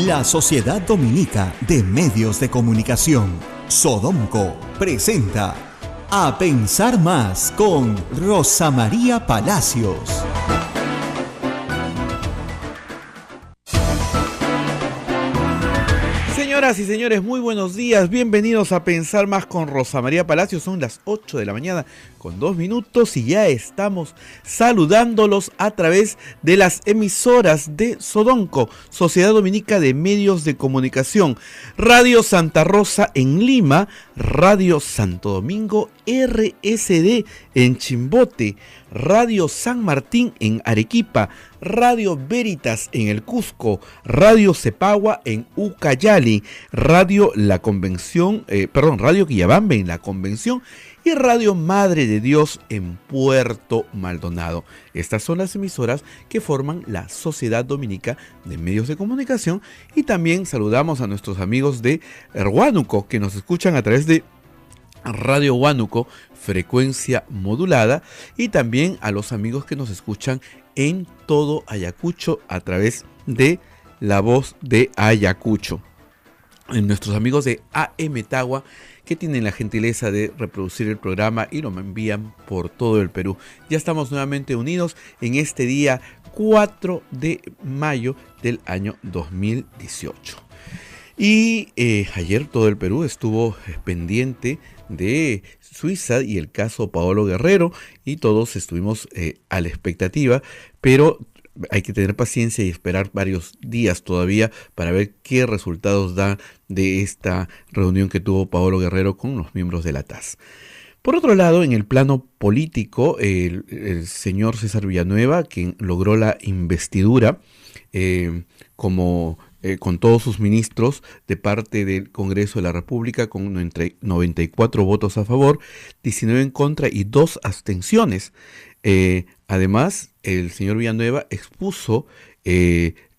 La Sociedad Dominica de Medios de Comunicación, Sodomco, presenta A Pensar Más con Rosa María Palacios. Señoras y señores, muy buenos días, bienvenidos a Pensar Más con Rosa María Palacios. Son las 8 de la mañana con 2 minutos y ya estamos saludándolos a través de las emisoras de Sodomco, Sociedad Dominica de Medios de Comunicación, Radio Santa Rosa en Lima, Radio Santo Domingo RSD en Chimbote, Radio San Martín en Arequipa, Radio Veritas en el Cusco, Radio Cepagua en Ucayali, Radio Quillabambe en la Convención y Radio Madre de Dios en Puerto Maldonado. Estas son las emisoras que forman la Sociedad Dominica de Medios de Comunicación, y también saludamos a nuestros amigos de Huánuco que nos escuchan a través de Radio Huánuco, frecuencia modulada, y también a los amigos que nos escuchan en todo Ayacucho a través de La Voz de Ayacucho. En nuestros amigos de AM Tagua, que tienen la gentileza de reproducir el programa y lo envían por todo el Perú. Ya estamos nuevamente unidos en este día 4 de mayo del año 2018. Y ayer todo el Perú estuvo pendiente de Suiza y el caso Paolo Guerrero, y todos estuvimos a la expectativa, pero hay que tener paciencia y esperar varios días todavía para ver qué resultados da de esta reunión que tuvo Paolo Guerrero con los miembros de la TAS. Por otro lado, en el plano político, el señor César Villanueva, quien logró la investidura con todos sus ministros de parte del Congreso de la República, con entre 94 votos a favor, 19 en contra y 2 abstenciones. Además, el señor Villanueva expuso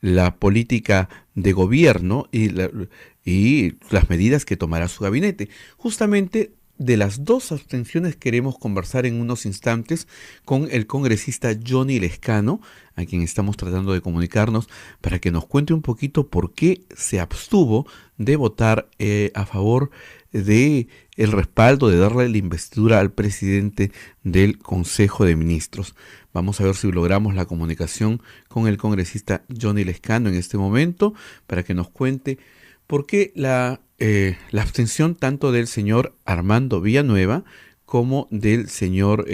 la política de gobierno y las medidas que tomará su gabinete. Justamente de las 2 abstenciones queremos conversar en unos instantes con el congresista Johnny Lescano, a quien estamos tratando de comunicarnos para que nos cuente un poquito por qué se abstuvo de votar a favor de el respaldo de darle la investidura al presidente del Consejo de Ministros. Vamos a ver si logramos la comunicación con el congresista Johnny Lescano en este momento para que nos cuente por qué la abstención tanto del señor Armando Villanueva como del señor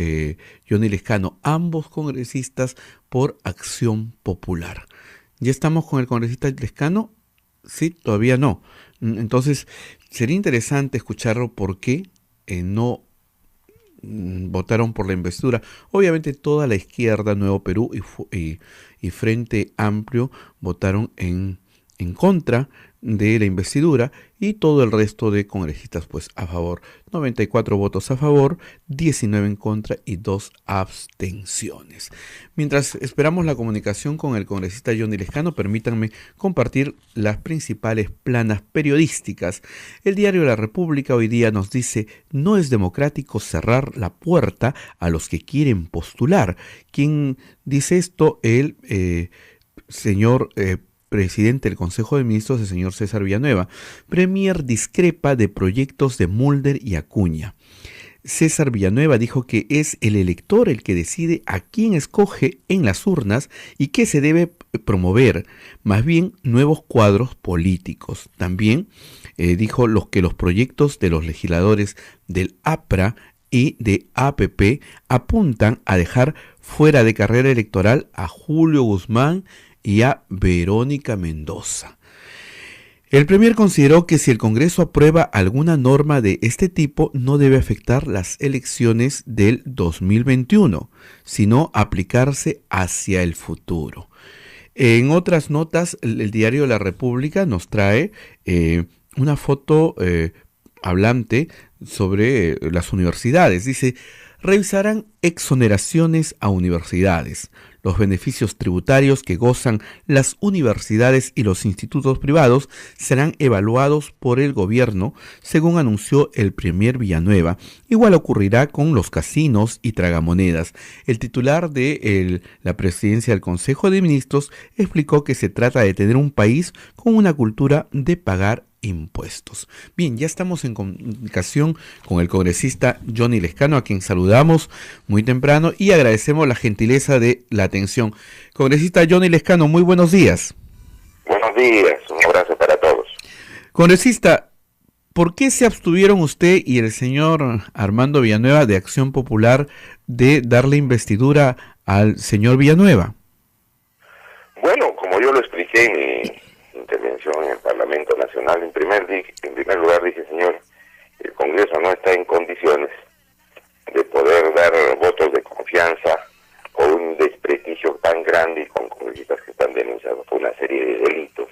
Johnny Lescano, ambos congresistas por Acción Popular. ¿Ya estamos con el congresista Lescano? Sí, todavía no. Entonces, sería interesante escucharlo por qué no votaron por la investidura. Obviamente toda la izquierda, Nuevo Perú y Frente Amplio votaron en contra de la investidura, y todo el resto de congresistas pues a favor. 94 votos a favor, 19 en contra y 2 abstenciones. Mientras esperamos la comunicación con el congresista Johnny Lescano, permítanme compartir las principales planas periodísticas. El diario La República hoy día nos dice: no es democrático cerrar la puerta a los que quieren postular. ¿Quién dice esto? El señor presidente del Consejo de Ministros, el señor César Villanueva. Premier discrepa de proyectos de Mulder y Acuña. César Villanueva dijo que es el elector el que decide a quién escoge en las urnas y qué se debe promover, más bien nuevos cuadros políticos. También dijo que los proyectos de los legisladores del APRA y de APP apuntan a dejar fuera de carrera electoral a Julio Guzmán y a Verónica Mendoza. El Premier consideró que si el Congreso aprueba alguna norma de este tipo, no debe afectar las elecciones del 2021, sino aplicarse hacia el futuro. En otras notas, el diario La República nos trae una foto hablante sobre las universidades. Dice: revisarán exoneraciones a universidades. Los beneficios tributarios que gozan las universidades y los institutos privados serán evaluados por el gobierno, según anunció el premier Villanueva. Igual ocurrirá con los casinos y tragamonedas. El titular de la presidencia del Consejo de Ministros explicó que se trata de tener un país con una cultura de pagar impuestos. Bien, ya estamos en comunicación con el congresista Johnny Lescano, a quien saludamos muy temprano y agradecemos la gentileza de la atención. Congresista Johnny Lescano, muy buenos días. Buenos días, un abrazo para todos. Congresista, ¿por qué se abstuvieron usted y el señor Armando Villanueva de Acción Popular de darle investidura al señor Villanueva? Bueno, como yo lo expliqué en mi intervención en el Parlamento Nacional, en primer lugar dije, señor, el Congreso no está en condiciones de poder dar votos de confianza por un desprestigio tan grande y con congresistas que están denunciados por una serie de delitos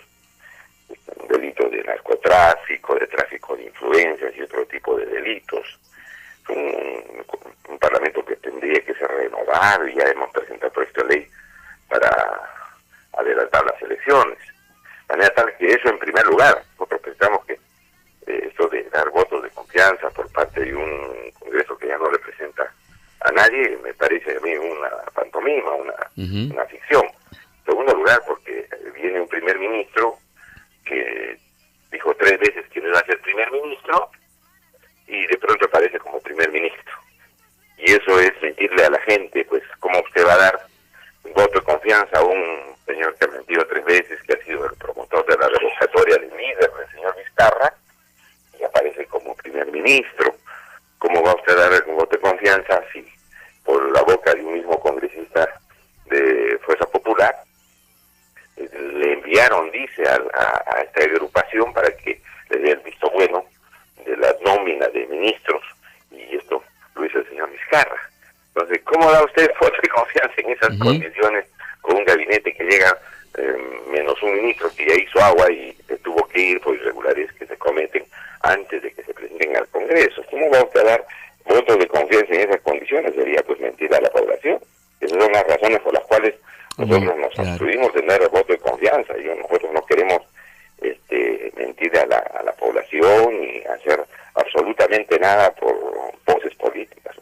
de narcotráfico, de tráfico de influencias y otro tipo de delitos. Un Parlamento que tendría que ser renovado, y ya hemos presentado proyecto de ley para adelantar las elecciones. De manera tal que eso en primer lugar. Nosotros pensamos que esto de dar votos de confianza por parte de un Congreso que ya no representa a nadie, me parece a mí una pantomima, una ficción. En segundo lugar, porque viene un primer ministro que dijo 3 veces que no iba a ser primer ministro y de pronto aparece como primer ministro. Y eso es mentirle a la gente, pues cómo usted va a dar voto de confianza a un señor que ha mentido 3 veces, que ha sido el promotor de la revocatoria del líder, del señor Vizcarra, y aparece como primer ministro. ¿Cómo va usted a dar un voto de confianza si por la boca de un mismo congresista de Fuerza Popular le enviaron, dice, a esta agrupación para que le dé el visto bueno de la nómina de ministros, y esto lo hizo el señor Vizcarra? Entonces, ¿cómo da usted voto de confianza en esas condiciones con un gabinete que llega menos un ministro que ya hizo agua y tuvo que ir por irregularidades que se cometen antes de que se presenten al Congreso? ¿Cómo va usted a dar votos de confianza en esas condiciones? Sería pues mentir a la población. Esas son las razones por las cuales nosotros nos abstuvimos de dar voto de confianza. Nosotros no queremos mentir a la población ni hacer absolutamente nada por poses políticas.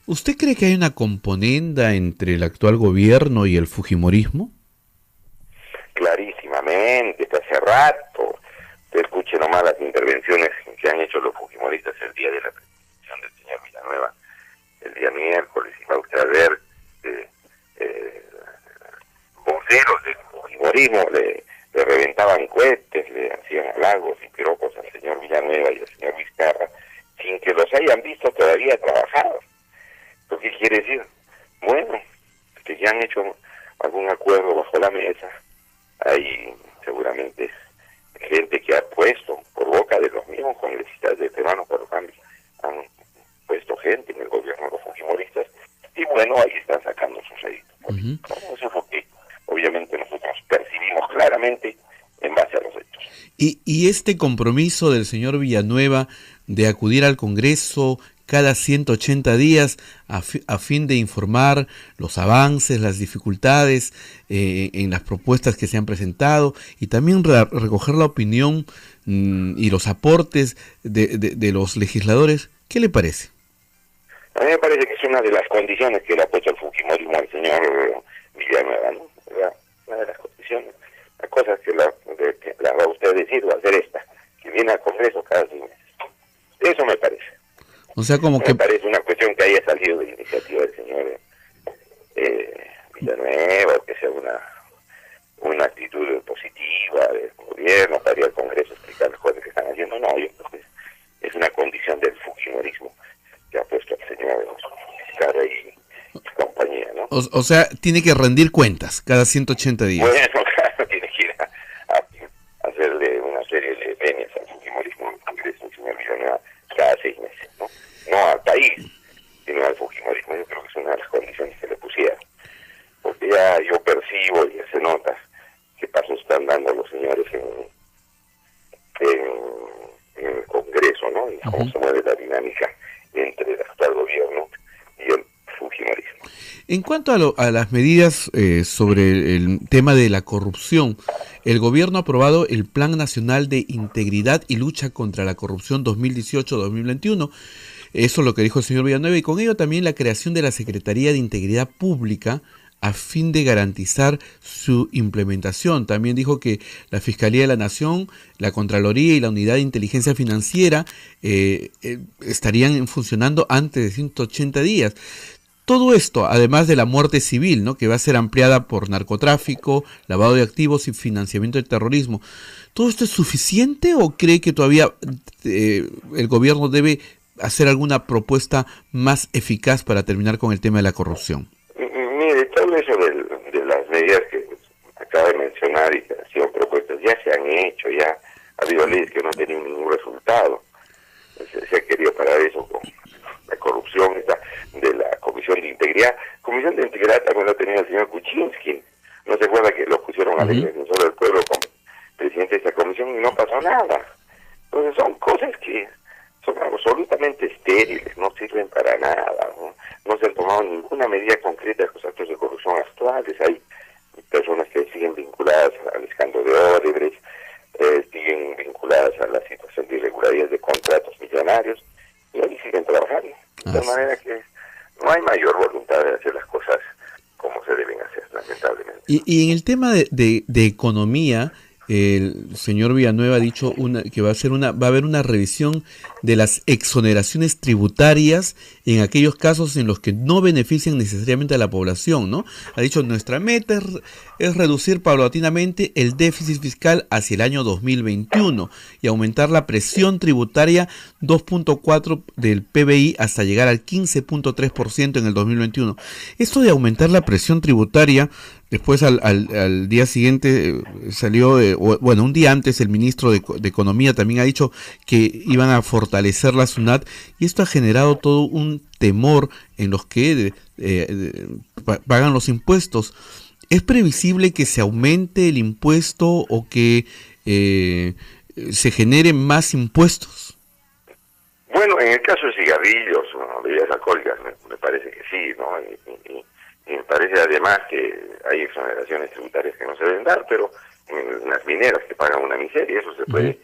¿Usted cree que hay una componenda entre el actual gobierno y el fujimorismo? Clarísimamente, desde hace rato. Usted escuche nomás las intervenciones que han hecho los fujimoristas el día de la presentación del señor Villanueva, el día miércoles, y va usted a ver voceros del fujimorismo le reventaban cohetes, le hacían halagos y piropos al señor Villanueva y al señor Vizcarra, sin que los hayan visto todavía trabajar. ¿Qué quiere decir? Bueno, que ya han hecho algún acuerdo bajo la mesa. Hay seguramente gente que ha puesto, por boca de los mismos congresistas de Peruanos por el Cambio, han puesto gente en el gobierno de los fujimoristas, y bueno, ahí están sacando sus réditos. Eso es lo que obviamente nosotros percibimos claramente en base a los hechos. ¿Y este compromiso del señor Villanueva de acudir al Congreso cada 180 días a fin de informar los avances, las dificultades en las propuestas que se han presentado, y también recoger la opinión y los aportes de los legisladores? ¿Qué le parece? A mí me parece que es una de las condiciones que le ha puesto el fujimorismo al señor Villanueva, ¿no? Una de las condiciones, las cosas que la va usted a decir va a ser esta, que viene al Congreso cada 6 meses. Eso me parece. O sea, como que... Me parece una cuestión que haya salido de la iniciativa del señor Villanueva, o que sea una actitud positiva del gobierno para ir al Congreso a explicar las cosas que están haciendo. No, yo creo que es una condición del fujimorismo que ha puesto el señor Vizcarra y compañía, ¿no? O sea, tiene que rendir cuentas cada 180 días. Bueno, claro, tiene que ir a hacerle una serie de venias al fujimorismo en el Congreso, el señor Villanueva, cada 6 meses, ¿no? No al país, sino al fujimorismo. Yo creo que es una de las condiciones que le pusieron. Porque ya yo percibo y se nota qué pasos están dando los señores en el Congreso, ¿no? Y cómo se mueve la dinámica entre el actual gobierno y el fujimorismo. En cuanto a las medidas sobre el tema de la corrupción, el gobierno ha aprobado el Plan Nacional de Integridad y Lucha contra la Corrupción 2018-2021. Eso es lo que dijo el señor Villanueva, y con ello también la creación de la Secretaría de Integridad Pública a fin de garantizar su implementación. También dijo que la Fiscalía de la Nación, la Contraloría y la Unidad de Inteligencia Financiera estarían funcionando antes de 180 días. Todo esto, además de la muerte civil, ¿no?, que va a ser ampliada por narcotráfico, lavado de activos y financiamiento del terrorismo. ¿Todo esto es suficiente o cree que todavía el gobierno debe hacer alguna propuesta más eficaz para terminar con el tema de la corrupción? Mire, todo eso de las medidas que acaba de mencionar y que han sido propuestas ya se han hecho, ya ha habido leyes que no han tenido ningún resultado. Se ha querido parar eso con la corrupción de la Comisión de Integridad. Comisión de Integridad también lo tenía el señor Kuczynski. No se acuerda que lo pusieron al defensor del pueblo como presidente de esa comisión y no pasó nada. Entonces son cosas que son absolutamente estériles, no sirven para nada, no se han tomado ninguna medida concreta de los actos de corrupción actuales. Hay personas que siguen vinculadas al escándalo de Odebrecht, siguen vinculadas a la situación de irregularidades de contratos millonarios, y ahí siguen trabajando. De tal manera que no hay mayor voluntad de hacer las cosas como se deben hacer, lamentablemente. Y en el tema de economía, el señor Villanueva ha dicho que va a haber una revisión de las exoneraciones tributarias en aquellos casos en los que no benefician necesariamente a la población, ¿no? Ha dicho, nuestra meta es reducir paulatinamente el déficit fiscal hacia el año 2021 y aumentar la presión tributaria 2.4 del PBI hasta llegar al 15.3% en el 2021. Esto de aumentar la presión tributaria, después al día siguiente salió, un día antes el ministro de Economía también ha dicho que iban a fortalecer la SUNAT, y esto ha generado todo un temor en los que pagan los impuestos. ¿Es previsible que se aumente el impuesto o que se generen más impuestos? Bueno, en el caso de cigarrillos, bebidas alcohólicas, me parece que sí, ¿no? Y me parece además que hay exoneraciones tributarias que no se deben dar, pero en las mineras que pagan una miseria, eso se puede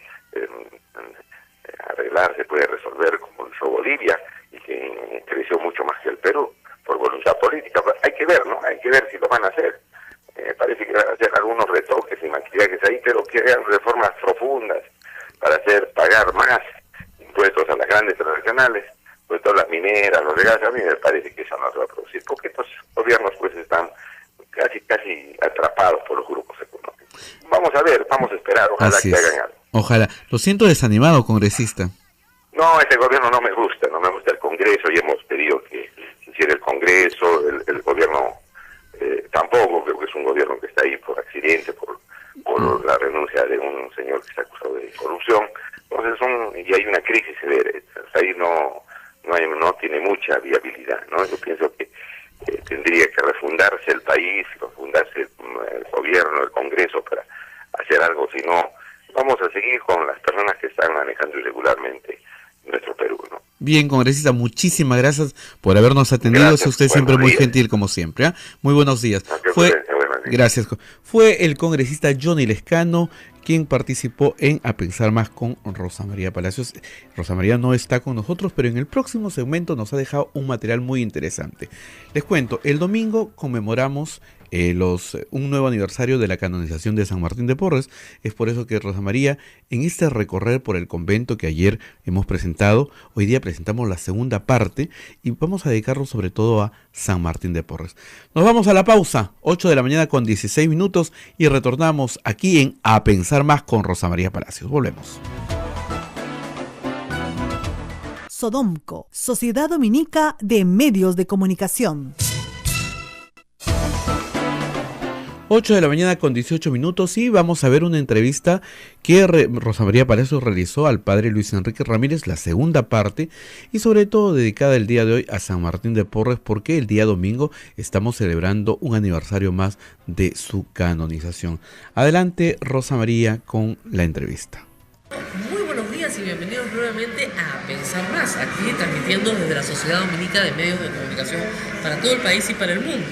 arreglar, se puede resolver, como hizo Bolivia, y que creció mucho más que el Perú, por voluntad política. Hay que ver, ¿no? Hay que ver si lo van a hacer. Parece que van a hacer algunos retoques y maquillajes ahí, pero que hagan reformas profundas para hacer pagar más impuestos a las grandes transnacionales, sobre todo las mineras, los regalos. A mí me parece que eso no se va a producir, porque estos gobiernos pues están casi atrapados por los grupos económicos. Vamos a ver, vamos a esperar, ojalá que hagan algo. Ojalá. Lo siento desanimado, congresista. No, este gobierno no me gusta el Congreso, y hemos pedido que se hiciera el Congreso, el gobierno tampoco, creo que es un gobierno que está ahí por accidente, por la renuncia de un señor que está acusado de corrupción. Entonces y hay una crisis severa, ahí no tiene mucha viabilidad, ¿no? Yo pienso que tendría que refundarse el país, refundarse el gobierno, el Congreso, para hacer algo, si no vamos a seguir con las personas que están manejando irregularmente nuestro Perú, ¿no? Bien, congresista, muchísimas gracias por habernos atendido. Gracias, usted siempre muy días. gentil, como siempre. Muy buenos días. Buenos días. Gracias. Fue el congresista Johnny Lescano quien participó en A Pensar Más con Rosa María Palacios. Rosa María no está con nosotros, pero en el próximo segmento nos ha dejado un material muy interesante. Les cuento, el domingo conmemoramos un nuevo aniversario de la canonización de San Martín de Porres. Es por eso que Rosa María, en este recorrer por el convento que ayer hemos presentado, hoy día presentamos la segunda parte y vamos a dedicarlo sobre todo a San Martín de Porres. Nos vamos a la pausa, 8 de la mañana con 16 minutos, y retornamos aquí en A Pensar Más con Rosa María Palacios. Volvemos. Sodomco, Sociedad Dominica de Medios de Comunicación. 8 de la mañana con 18 minutos y vamos a ver una entrevista que Rosa María Palacios realizó al padre Luis Enrique Ramírez, la segunda parte, y sobre todo dedicada el día de hoy a San Martín de Porres, porque el día domingo estamos celebrando un aniversario más de su canonización. Adelante, Rosa María, con la entrevista. Muy buenos días. días y bienvenidos nuevamente a Pensar Más, aquí transmitiendo desde la Sociedad Dominica de Medios de Comunicación para todo el país y para el mundo.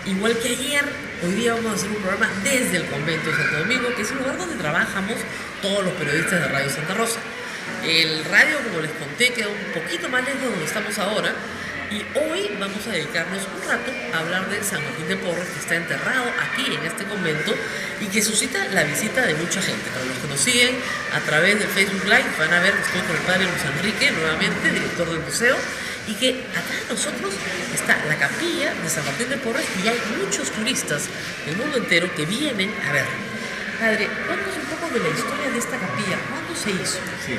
Igual que ayer, hoy día vamos a hacer un programa desde el convento de Santo Domingo, que es el lugar donde trabajamos todos los periodistas de Radio Santa Rosa. El radio, como les conté, queda un poquito más lejos de donde estamos ahora, y hoy vamos a dedicarnos un rato a hablar de San Martín de Porres, que está enterrado aquí en este convento y que suscita la visita de mucha gente. Para los que nos siguen a través del Facebook Live van a ver que estoy con el padre Luis Enrique, nuevamente, director del museo, y que atrás de nosotros está la capilla de San Martín de Porres y hay muchos turistas del mundo entero que vienen a ver. Padre, cuéntanos un poco de la historia de esta capilla. ¿Cuándo se hizo? Sí,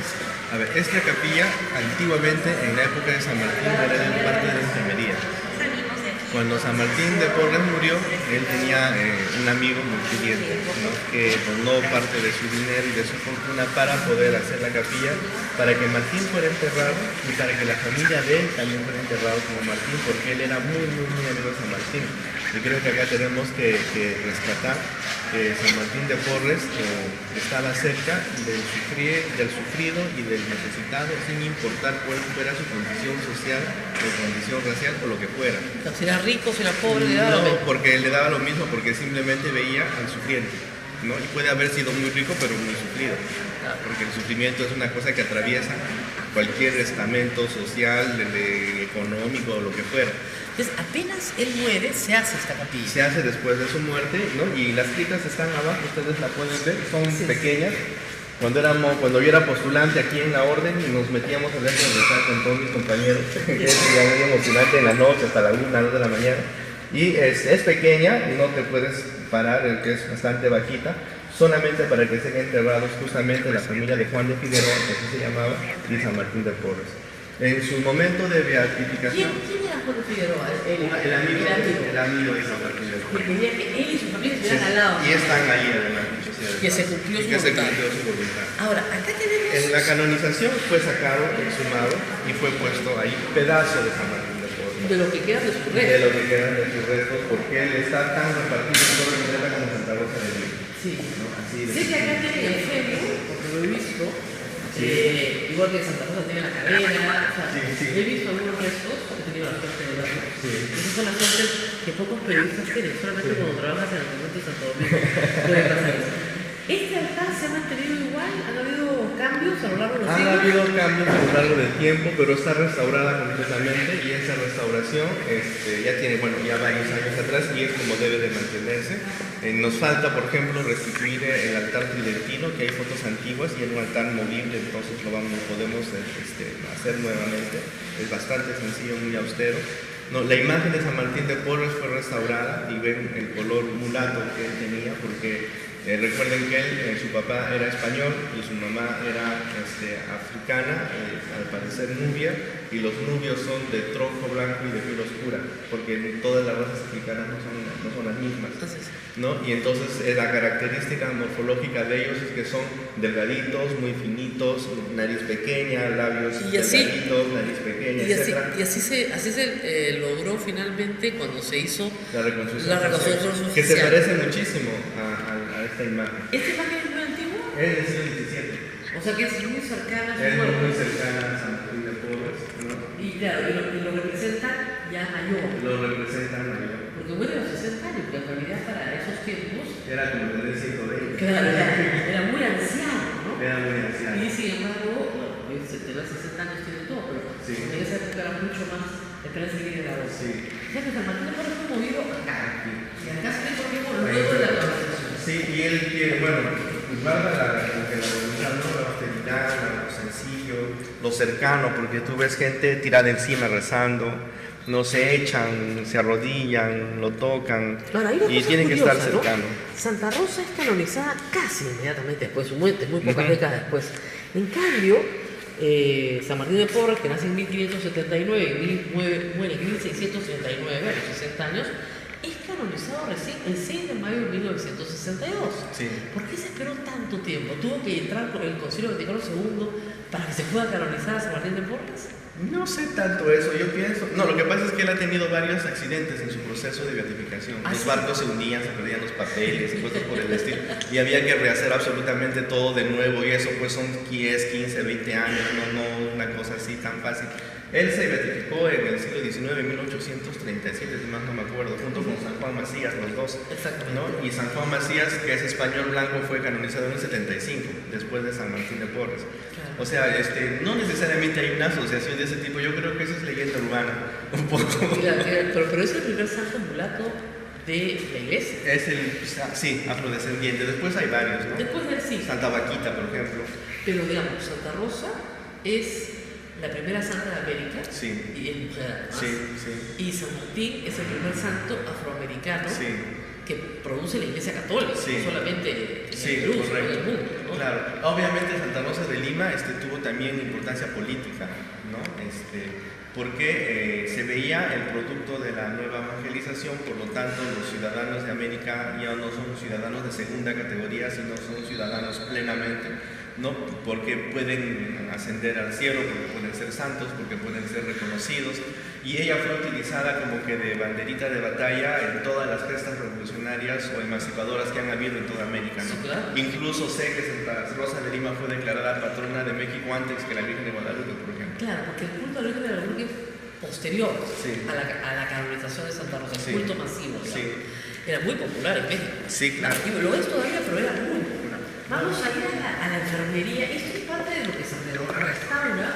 a ver, esta capilla antiguamente en la época de San Martín era de parte de la enfermería. Cuando San Martín de Porres murió, él tenía un amigo multidiente, ¿no? Que donó parte de su dinero y de su fortuna para poder hacer la capilla, para que Martín fuera enterrado y para que la familia de él también fuera enterrado como Martín, porque él era muy amigo de San Martín. Y creo que acá tenemos que rescatar que San Martín de Porres estaba cerca del sufrido y del necesitado, sin importar cuál fuera su condición social, su condición racial o lo que fuera. Si era rico, si era pobre, le daba lo mismo. Porque le daba lo mismo, porque simplemente veía al sufriente, ¿no? Y puede haber sido muy rico, pero muy sufrido, porque el sufrimiento es una cosa que atraviesa cualquier estamento social, económico o lo que fuera. Entonces, apenas él muere, se hace esta capilla. Se hace después de su muerte, ¿no? Y las criptas están abajo, ustedes la pueden ver, son pequeñas. Cuando yo era postulante aquí en la orden y nos metíamos a leer con todos mis compañeros, que es ya medio emocionante en la noche hasta la 1, 2 de la mañana. Y es pequeña, no te puedes parar, que es bastante bajita, solamente para que estén enterrados justamente la familia de Juan de Figueroa, que así se llamaba, y San Martín de Porres. En su momento de beatificación... ¿Quién era Juan de Figueroa? El amigo de San Martín de Porres. Que quería que él y su familia estuvieran al lado. Y están ahí además. Que se cumplió su voluntad. Ahora, acá tenemos... En la canonización fue sacado, exhumado, y fue puesto ahí un pedazo de San Martín de Porres. De lo que queda de sus restos. De lo que quedan de sus restos, porque él está tan repartido en toda la isla como Santa Rosa de Lima. Sí. ¿No? Así de... Sé que acá tiene el femio, porque lo he visto. Igual que Santa Rosa tiene la cadera. He visto algunos restos, he tenido la suerte de verlos. Esas son las cosas que pocos periodistas tienen, solamente cuando trabajas en el convento de Santo Domingo puedes hacer eso. ¿Este altar se ha mantenido igual? ¿Han habido cambios a lo largo de los siglos? Han habido cambios a lo largo del tiempo, pero está restaurada completamente y esa restauración ya tiene, ya varios años atrás y es como debe de mantenerse. Nos falta, por ejemplo, restituir el altar tridentino, que hay fotos antiguas y es un altar movible, entonces lo podemos hacer nuevamente. Es bastante sencillo, muy austero. No, la imagen de San Martín de Porres fue restaurada y ven el color mulato que él tenía, porque recuerden que su papá era español y su mamá era africana, al parecer nubia, y los nubios son de tronco blanco y de piel oscura, porque todas las razas africanas no son las mismas, ¿no? Y entonces la característica morfológica de ellos es que son delgaditos, muy finitos, nariz pequeña, labios delgaditos, nariz pequeña, etc. Y así se logró finalmente cuando se hizo la reconstrucción social, que se parece muchísimo a esta imagen. ¿Esta imagen es muy antigua? Es del siglo XVII. O sea que es muy cercana a su muerte. muerte. Es muy cercana a San Martín de Porres, ¿no? Y claro, y lo representa ya mayor. Lo representa mayor. Porque muere a los 60 años, que en realidad para esos tiempos... Era como tener 120. Claro, era muy anciano, ¿no? Era muy anciano. Y sin embargo, bueno, tener 60 años tiene todo, pero en esa época era mucho más esperanza que la voz. Sí. O sea que San Martín de Porres fue movido acá. Y acá se le movió luego de la canonización. Sí, y él quiere, guarda la voluntad, ¿no? La austeridad, lo sencillo, lo cercano, porque tú ves gente tirada encima rezando, no se echan, se arrodillan, lo tocan, y tienen que estar cercanos. ¿No? Santa Rosa es canonizada casi inmediatamente después de su muerte, muy pocas décadas después. En cambio, San Martín de Porres, que nace en 1579 y muere en 1639, a los 60 años, es canonizado recién el 6 de mayo de 1962. Sí. ¿Por qué se esperó tanto tiempo? ¿Tuvo que entrar por el Concilio Vaticano II para que se pueda canonizar a San Martín de Porres? No sé tanto eso, yo pienso... No, lo que pasa es que él ha tenido varios accidentes en su proceso de beatificación. Los barcos se hundían, se perdían los papeles y cosas por el estilo. y había que rehacer absolutamente todo de nuevo, y eso pues son 10, 15, 20 años, no una cosa así tan fácil. Él se beatificó en el siglo XIX, en 1837, si más no me acuerdo, junto con San Juan Macías, los dos. Exactamente. ¿No? Y San Juan Macías, que es español blanco, fue canonizado en el 75, después de San Martín de Porres. Claro. O sea, no necesariamente hay una asociación de ese tipo, yo creo que eso es leyenda urbana, un poco. Pero es el primer santo mulato de la iglesia. Es sí, afrodescendiente, después hay varios, ¿no? Después del sí. Santa Vaquita, por ejemplo. Pero digamos, Santa Rosa es la primera santa de América, Sí. y es mujer además. Sí, sí. Y San Martín es el primer santo afroamericano Sí. que produce la iglesia católica, Sí. no solamente en Sí, el Perú, sino en correcto. el mundo, ¿no? Claro, obviamente Santa Rosa de Lima tuvo también importancia política, ¿no? Porque se veía el producto de la nueva evangelización, por lo tanto los ciudadanos de América ya no son ciudadanos de segunda categoría, sino son ciudadanos plenamente, ¿no? Porque pueden ascender al cielo, porque pueden ser santos, porque pueden ser reconocidos, y ella fue utilizada como que de banderita de batalla en todas las gestas revolucionarias o emancipadoras que han habido en toda América, ¿no? Sí, claro. Incluso sé que Santa Rosa de Lima fue declarada patrona de México antes que la Virgen de Guadalupe, por ejemplo. Claro, porque el culto a la Virgen de Guadalupe es posterior Sí. a la canonización de Santa Rosa, Sí. el culto masivo, digamos. Sí. Era muy popular en México. Sí, claro. Y lo es todavía, pero era muy popular. Vamos a ir a la enfermería. Esto es parte de lo que se restaura,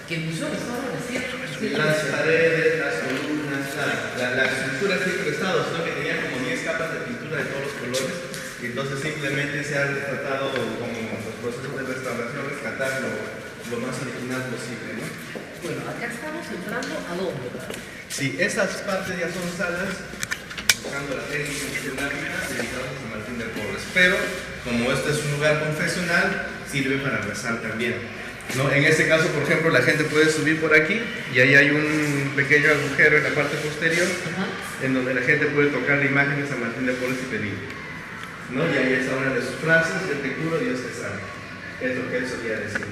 que el museo restaura recién. Las paredes, las columnas, la estructura siempre ha estado, sino que tenía como 10 capas de pintura de todos los colores, y entonces simplemente se ha tratado como los procesos de restauración, rescatar lo más original posible, ¿no? Bueno, acá estamos entrando a dónde. Sí, esas partes ya son salas, buscando la técnica escenárica, dedicadas a San Martín de Porres, pero como este es un lugar confesional, sirve para rezar también, ¿no? En este caso, por ejemplo, la gente puede subir por aquí y ahí hay un pequeño agujero en la parte posterior, en donde la gente puede tocar la imagen de San Martín de Porres y pedir, ¿no? Y ahí está una de sus frases: yo te curo, Dios te sana. Es lo que él solía decir,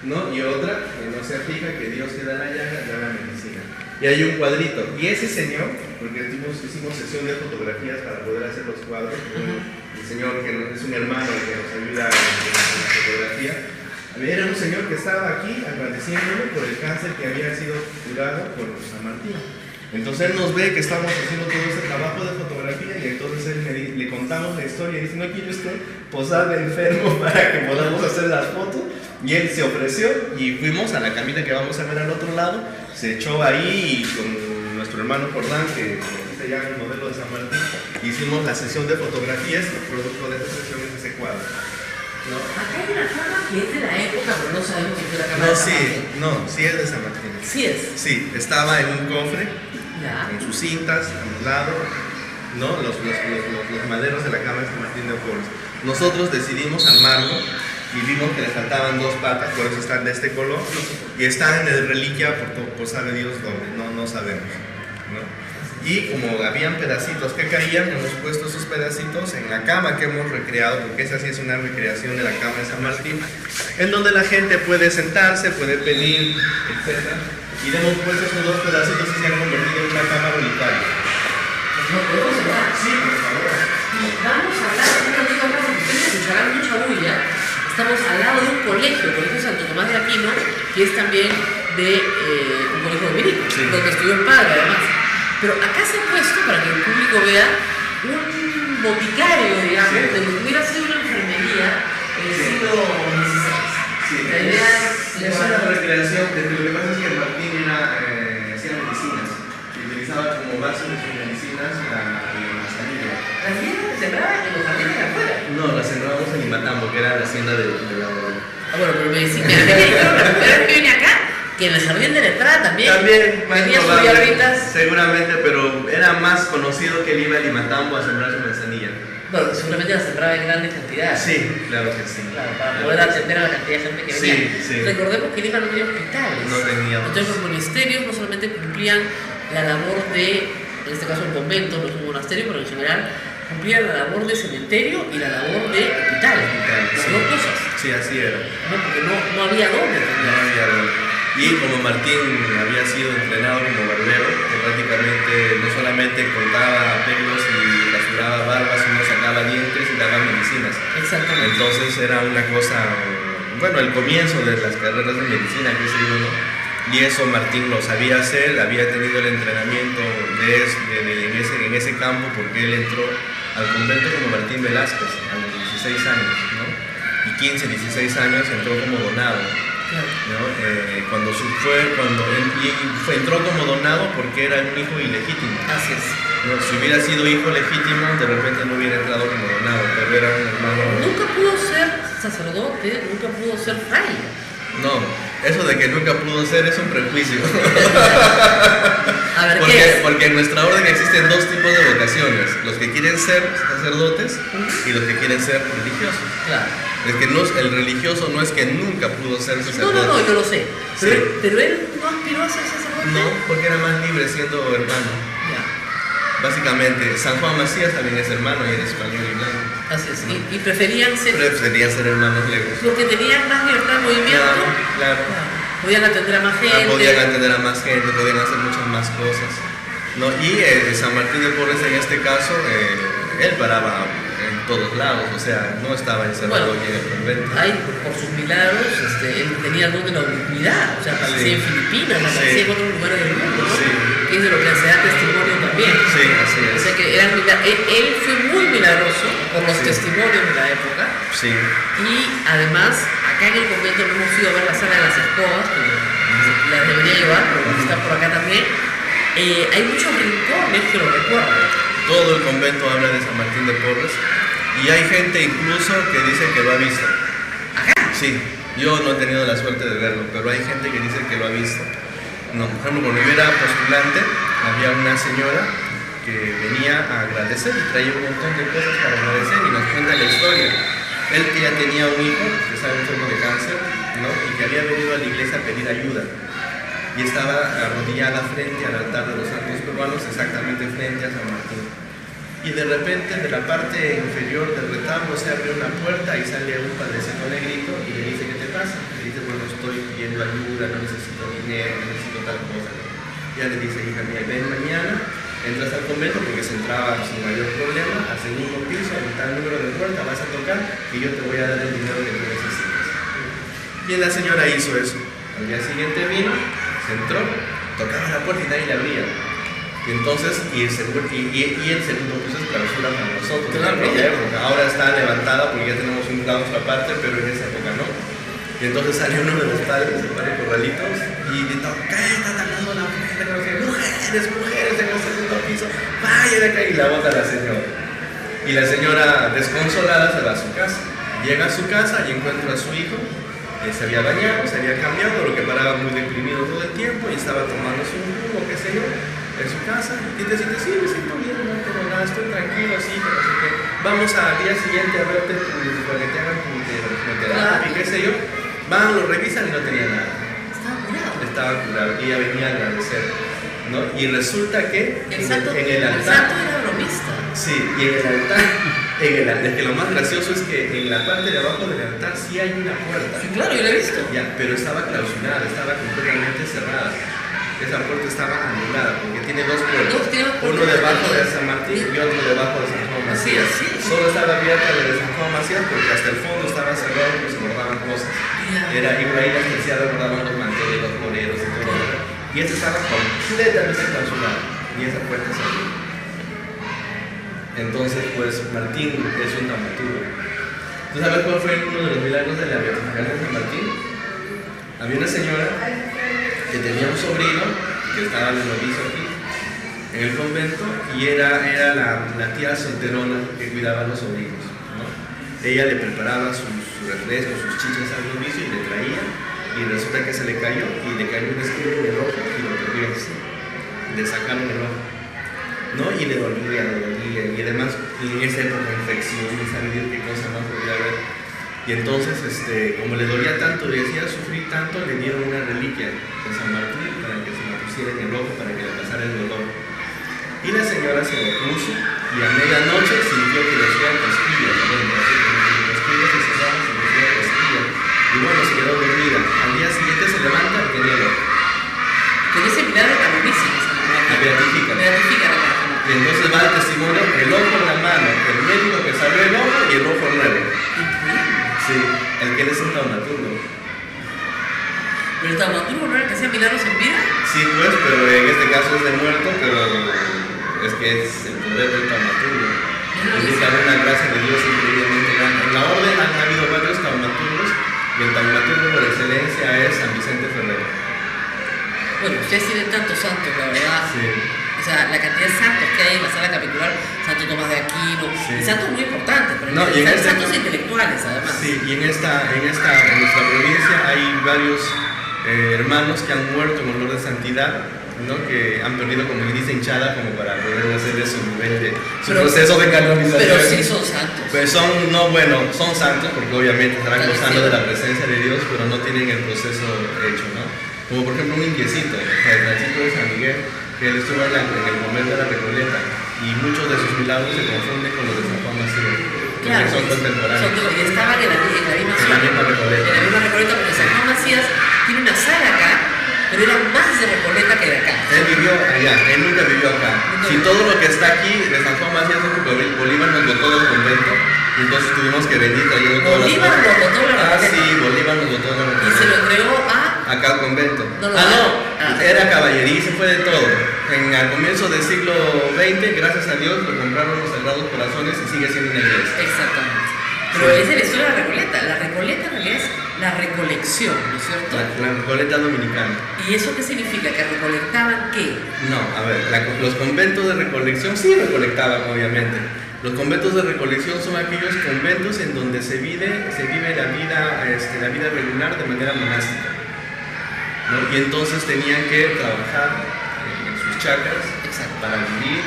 ¿no? Y otra, que no se fija, que Dios te da la llaga, da la medicina. Y hay un cuadrito, y ese señor, porque hicimos sesión de fotografías para poder hacer los cuadros, el señor que es un hermano que nos ayuda en la fotografía, era un señor que estaba aquí agradeciéndole por el cáncer que había sido curado por San Martín. Entonces él nos ve que estamos haciendo todo ese trabajo de fotografía, y entonces le contamos la historia y dice: ¿no quiere usted posar de enfermo para que podamos hacer las fotos? Y él se ofreció, y fuimos a la camita que vamos a ver al otro lado, se echó ahí, y con nuestro hermano Jordán, que se llama el modelo de San Martín, hicimos la sesión de fotografías, y el producto de esa sesión es ese cuadro, ¿no? Acá hay una cama que es de la época, pero no sabemos si fue la cama de San Martín. Sí es de San Martín. Sí es. Sí, estaba en un cofre, Ya. con sus cintas a un lado, ¿no? Los maderos de la cama de San Martín de Porres. Nosotros decidimos armarlo y vimos que le faltaban 2 patas, por eso están de este color, y están en el reliquia por sabe Dios dónde, no sabemos, ¿no? Y como habían pedacitos que caían, hemos puesto esos pedacitos en la cama que hemos recreado, porque esa sí es una recreación de la cama de San Martín, en donde la gente puede sentarse, puede pedir, etc. Y le hemos puesto esos 2 pedacitos y se han convertido en una cama relicaria. ¿No podemos hablar? Sí, por favor. Vamos a hablar, un ratito acá, porque ustedes escucharán mucha bulla. Estamos al lado de un colegio, el Colegio Santo Tomás de Aquino, que es también de un colegio dominico, Sí. donde estudió el padre además. Pero acá se ha puesto, para que el público vea, un boticario, digamos, Sí. de lo que hubiera sido una enfermería en el Sí. siglo XVI. Sí, La idea es una recreación, de lo que pasa es que Martín hacía medicinas, y utilizaba como base de sus medicinas la manzanilla. Las hierbas se sembraban en los jardines de afuera. No, la sembramos en Imatambo, que era la hacienda de la abuela. Ah, bueno, pero me decían, la primera vez que vine acá, que en el jardín de la entrada también más tenía sus probable, hierbitas. seguramente, pero era más conocido que él iba a Imatambo a sembrar su manzanilla. Bueno, seguramente la sembraba en grandes cantidades. Sí, claro que sí. Claro, para poder atender a la cantidad de gente que Sí, venía. sí. Recordemos que Lima no tenía hospitales. No teníamos. Entonces los monasterios no solamente cumplían la labor de, en este caso el convento, no es un monasterio, pero en general cumplían la labor de cementerio y la labor de hospitales. Las Sí. dos cosas. Sí, así era. No, porque no había dónde. No había dónde. Y como Martín había sido entrenado como barbero, que prácticamente no solamente cortaba pelos y curaba barbas, uno sacaba dientes y daba medicinas. Exactamente. Entonces era una cosa, bueno, el comienzo de las carreras de medicina, que se digo, ¿no? Y eso Martín lo sabía hacer, había tenido el entrenamiento en ese campo, porque él entró al convento como Martín Velázquez a los 16 años, ¿no? Y 15, 16 años entró como donado, ¿no? Entró como donado porque era un hijo ilegítimo. Así es. No, si hubiera sido hijo legítimo, de repente no hubiera entrado como donado, pero era un hermano. Nunca pudo ser sacerdote, nunca pudo ser fraile. No, eso de que nunca pudo ser es un prejuicio. A ver, ¿qué es? Porque en nuestra orden existen dos tipos de vocaciones: los que quieren ser sacerdotes y los que quieren ser religiosos. Claro. Es que el religioso no es que nunca pudo ser sacerdote. No, yo lo sé. Sí. Pero él no aspiró a ser sacerdote. No, porque era más libre siendo hermano. Ya. Básicamente, San Juan Macías también es hermano y era español y blanco. Así es. Y preferían ser hermanos legos. porque tenían más libertad de movimiento. Claro. Podían atender a más gente. Podían atender a más gente, podían hacer muchas más cosas, ¿no? Y San Martín de Porres, en este caso, él paraba en todos lados, o sea, no estaba encerrado aquí en el convento. Por sus milagros, él tenía el don de la ubicuidad, o sea, aparecía en Filipinas, aparecía en otros lugares del mundo, ¿no? Sí. Que es de lo que se da testimonio también. Sí, así es. O sea que él fue muy milagroso por los testimonios de la época. Sí. Y además, acá en el convento no hemos ido a ver la sala de las escobas, que la debería llevar, pero está por acá también. Hay muchos rincones que lo recuerdan. Todo el convento habla de San Martín de Porres y hay gente incluso que dice que lo ha visto. ¿Acá? Sí, yo no he tenido la suerte de verlo, pero hay gente que dice que lo ha visto. No, por ejemplo, cuando yo era postulante, había una señora que venía a agradecer y traía un montón de cosas para agradecer y nos cuenta la historia. Él que ya tenía un hijo que estaba enfermo de cáncer, ¿no? Y que había venido a la iglesia a pedir ayuda. Y estaba arrodillada frente al altar de los santos peruanos, exactamente frente a San Martín. Y de repente, de la parte inferior del retablo se abre una puerta y sale un padrecito negrito y le dice: ¿qué te pasa? Le dice: bueno, estoy pidiendo ayuda, no necesito dinero, no necesito tal cosa. Ya le dice: hija mía, ven mañana, entras al convento, porque se entraba sin mayor problema, al segundo piso, en tal número de puerta, vas a tocar y yo te voy a dar el dinero que tú necesitas. Y la señora hizo eso. Al día siguiente vino, se entró, tocaba la puerta y nadie le abría. Y entonces, el segundo piso es clausura para nosotros. Claro. Ahora está levantada porque ya tenemos un claustro aparte, pero en esa época no. Y entonces sale uno de los padres, el padre Corralitos, y grita: ¿qué está atacando la mujer? Mujeres en el segundo piso, vaya de acá. Y la bota la señora. Y la señora, desconsolada, se va a su casa. Llega a su casa y encuentra a su hijo. Se había bañado, se había cambiado, lo que paraba muy deprimido todo el tiempo y estaba tomándose un jugo, qué sé yo, en su casa. Y te dice: sí, me siento bien, no tengo nada, estoy tranquilo, sí, pero no sé qué. Vamos al día siguiente a verte para que te hagan tu terapia y qué sé yo. Van, lo revisan y no tenía nada. Estaba curado y ella venía a agradecer, ¿no? Y resulta que El santo altar, era bromista. sí, y en el altar, es que lo más gracioso es que en la parte de abajo del altar sí hay una puerta. Sí, claro, yo la he visto. Ya, pero estaba clausurada, estaba completamente cerrada. Esa puerta estaba anulada porque tiene dos puertas. Uno debajo de San Martín y otro debajo de San Juan Macías. Sí. Solo estaba abierta la de San Juan Macías porque hasta el fondo estaba cerrado, pues se guardaban cosas. Era igual ahí las terciadas guardaban los manteles, los boleros y todo. Y esta estaba completamente clausurada y esa puerta se abrió. Entonces, pues Martín es un dramaturgo. ¿Tú sabes cuál fue uno de los milagros de la beatificación de San Martín? Había una señora que tenía un sobrino que estaba de novicio aquí en el convento y era la tía solterona que cuidaba a los sobrinos, ¿no? Ella le preparaba sus refrescos, sus chichas al novicio y le traía, y resulta que se le cayó y le cayó un esquina en el ojo y lo perdió. Le sacaron el ojo, ¿no? Y le dolía y además en esa época infección y saber qué cosa más podía haber. Y entonces, como le dolía tanto, le decía sufrir tanto, le dieron una reliquia de San Martín para que se la pusiera en el ojo, para que le pasara el dolor. Y la señora se lo puso y a medianoche sintió que le hacían cosquillas, cosquillas y se daban, se le hacían cosquillas. Y bueno, se quedó dormida. Al día siguiente se levanta y tenía el ojo. Con ese milagro tan buenísimo. La beatifica. Beatifica la Y entonces va el testimonio, el ojo en la mano, le salió el ojo y el ojo nuevo. Sí, el que él es un taumaturgo. ¿Pero el taumaturgo no era el que hacía milagros en vida? Sí, pues, pero en este caso es de muerto, pero es que es el poder del taumaturgo. Indica una gracia de Dios increíblemente grande. En la orden han habido varios taumaturgos y el taumaturgo por excelencia es San Vicente Ferrer. Bueno, ustedes tienen tantos santos, la verdad. Sí. O sea, la cantidad de santos que hay en la sala capitular, Santo Tomás de Aquino, Sí. y santos muy importantes, pero No, y en este- santos intelectuales además. Sí, y en nuestra provincia hay varios hermanos que han muerto en honor de santidad, ¿no? Que han perdido, como dice, hinchada como para poder hacerle su nivel de su proceso de canonización. Pero sí son santos. Pues son santos porque obviamente estarán gozando de la presencia de Dios, pero no tienen el proceso hecho, ¿no? Como por ejemplo un indiecito, el Francisco de San Miguel, que él estuvo en el convento de la Recoleta, y muchos de sus milagros se confunden con los de San Juan Macías, Claro, porque son contemporáneos. y estaban en la misma zona. misma Recoleta. En la misma Recoleta, porque San Juan Macías tiene una sala acá, pero era más de Recoleta que de acá. Él vivió allá, él nunca vivió acá. Si todo lo que está aquí de San Juan Macías es porque Bolívar nos botó del convento, y entonces tuvimos que venir trayendo todas las Bolívar cosas. lo botó de la Recoleta. Sí, Bolívar nos botó de la Y Recoleta. se lo entregó a... Acá al convento. No, Era caballería, se fue de todo. Al comienzo del siglo XX, gracias a Dios, lo compraron los Sagrados Corazones y sigue siendo una iglesia. Exactamente. Pero esa es la historia de la Recoleta. La Recoleta en realidad es la recolección, ¿no es cierto? La Recoleta dominicana. ¿Y eso qué significa? ¿Que recolectaban qué? No, a ver, los conventos de recolección sí recolectaban, obviamente. Los conventos de recolección son aquellos conventos en donde se vive la vida regular de manera monástica, ¿no? Y entonces tenían que trabajar en sus chacras para vivir,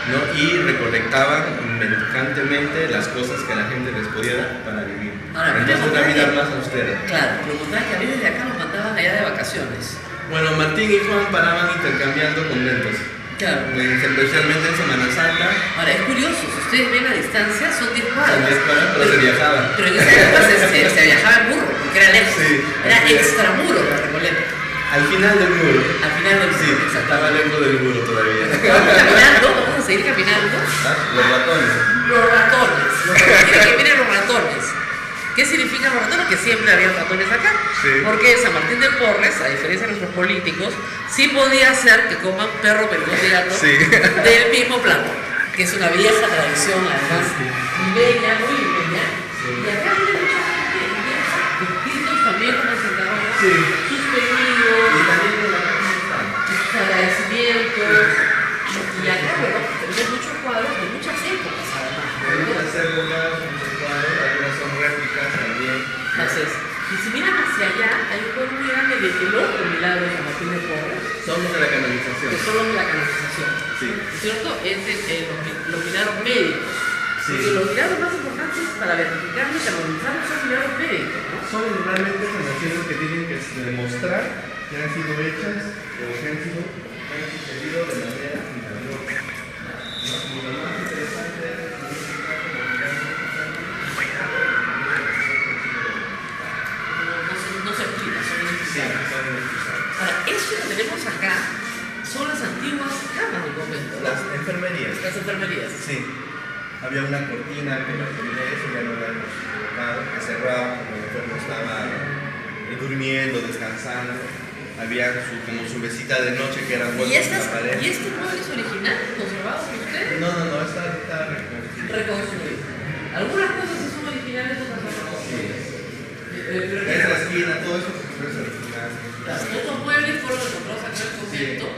¿no? Y recolectaban mendicantemente las cosas que la gente les podía dar para vivir. Ahora, entonces una vida más austera. Claro, pero contar que a veces de acá nos mandaban allá de vacaciones. Bueno, Martín y Juan paraban intercambiando conventos. Claro. Especialmente en Semana Santa. Ahora, es curioso, si ustedes ven la distancia, son 10 cuadras. Son 10 cuadras, pero se viajaba. Pero en esa época se viajaba en burro, porque era lejos. Sí, era extramuro la Recoleta. Al final del muro. Al final del muro. Sí, estaba dentro del muro todavía. Vamos caminando, vamos a seguir caminando. ¿Ah? Los ratones. Los ratones. Que vienen los ratones. ¿Qué significan los ratones? Que siempre había ratones acá. Sí. Porque San Martín de Porres, a diferencia de nuestros políticos, sí podía hacer que coman perro, pericón y gato del mismo plato. Que es una vieja tradición, además, bella, muy bella. Y acá viene mucha gente, distintos también como sentaron sus pedidos, Y también en la casa sus agradecimientos. Y acá, bueno, tenemos muchos cuadros de muchas épocas, además. algunas épocas, muchos cuadros, algunas son réplicas también. Entonces, y si miran hacia allá, hay un cuadro muy grande del otro milagro de San Martín de Porres, Son los de la canonización. que son los de la canonización. Sí. ¿No es cierto? Es los milagros médicos. Sí. Porque los milagros más importantes para verificarlo y canonizarlo son milagros médicos, ¿no? Son realmente sanaciones que tienen que demostrar que han sido hechas o que han sucedido de manera milagrosa. Y lo más interesante es que No se explica, son sí, identificados. son identificados. Ahora, eso que tenemos acá son las antiguas camas del convento, Las enfermerías. las enfermerías. Sí. Había una cortina que la eso ya no la hemos colocado, que cerraba cuando el enfermo estaba durmiendo, descansando. Había como su mesita de noche que era ¿Y, vuelta en la pared. ¿Y este mueble es original, conservado por ustedes? No, está reconstruido. Reconstruido. Algunas cosas sí son originales, otras no. Pero Esa esquina, todo eso es original. estos muebles fueron encontrados acá en el convento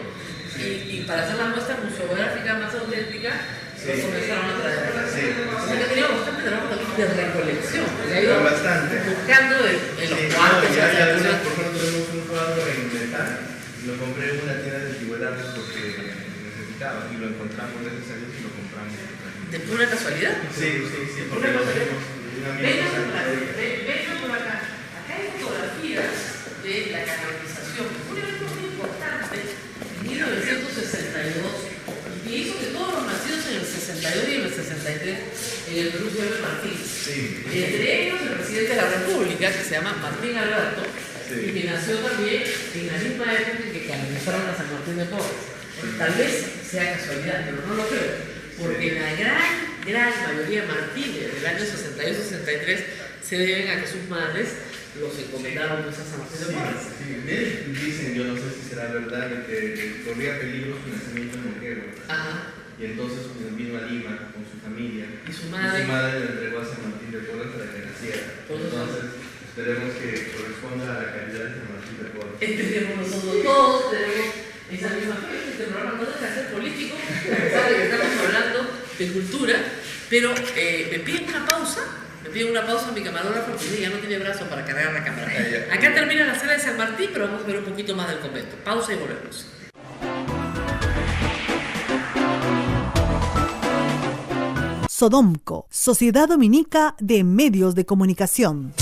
y para hacer la muestra museográfica más auténtica, los comenzaron a traer acá. Sí. O sea que ha tenido bastante trabajo también de recolección. Le ha ido Bastante. buscando en los Sí, cuartos. no, en ya las hay algunas, habitaciones. por ejemplo, tenemos un cuadro en metal, lo compré en una tienda de antigüedades porque necesitaba y lo encontramos, gracias a Dios, y lo compramos. De pura casualidad. Sí, porque lo tenemos. Vengan por acá. Acá hay fotografías de la canonización. Un evento muy importante en 1962 que hizo que todos los nacidos en el 62 y en el 63 en el Perú se llamen Martín. Sí. Entre ellos el presidente de la República, que se llama Martín Alberto, y que nació también en la misma época en que canonizaron a San Martín de Porres. Tal vez sea casualidad, pero no lo creo, porque la gran gran mayoría martínez del año 62-63 se deben a que sus madres los encomendaron pues, a San Martín de Porres. Sí, dicen, yo no sé si será verdad, que corría peligro su nacimiento en Moquegua. Ajá. Y entonces pues, vino a Lima con su familia. Y su madre le entregó a San Martín de Porres para que naciera. Entonces, esperemos que corresponda a la calidad de San Martín de Porres. Entendemos nosotros todos, tenemos esa misma fe. Este programa no deja de ser político, a pesar de que estamos hablando de cultura, pero me piden una pausa. Me piden una pausa, mi camarógrafo porque ya no tiene brazo para cargar la cámara. Acá termina la sala de San Martín, pero vamos a ver un poquito más del convento. Pausa y volvemos. Sodomco, Sociedad Dominica de Medios de Comunicación.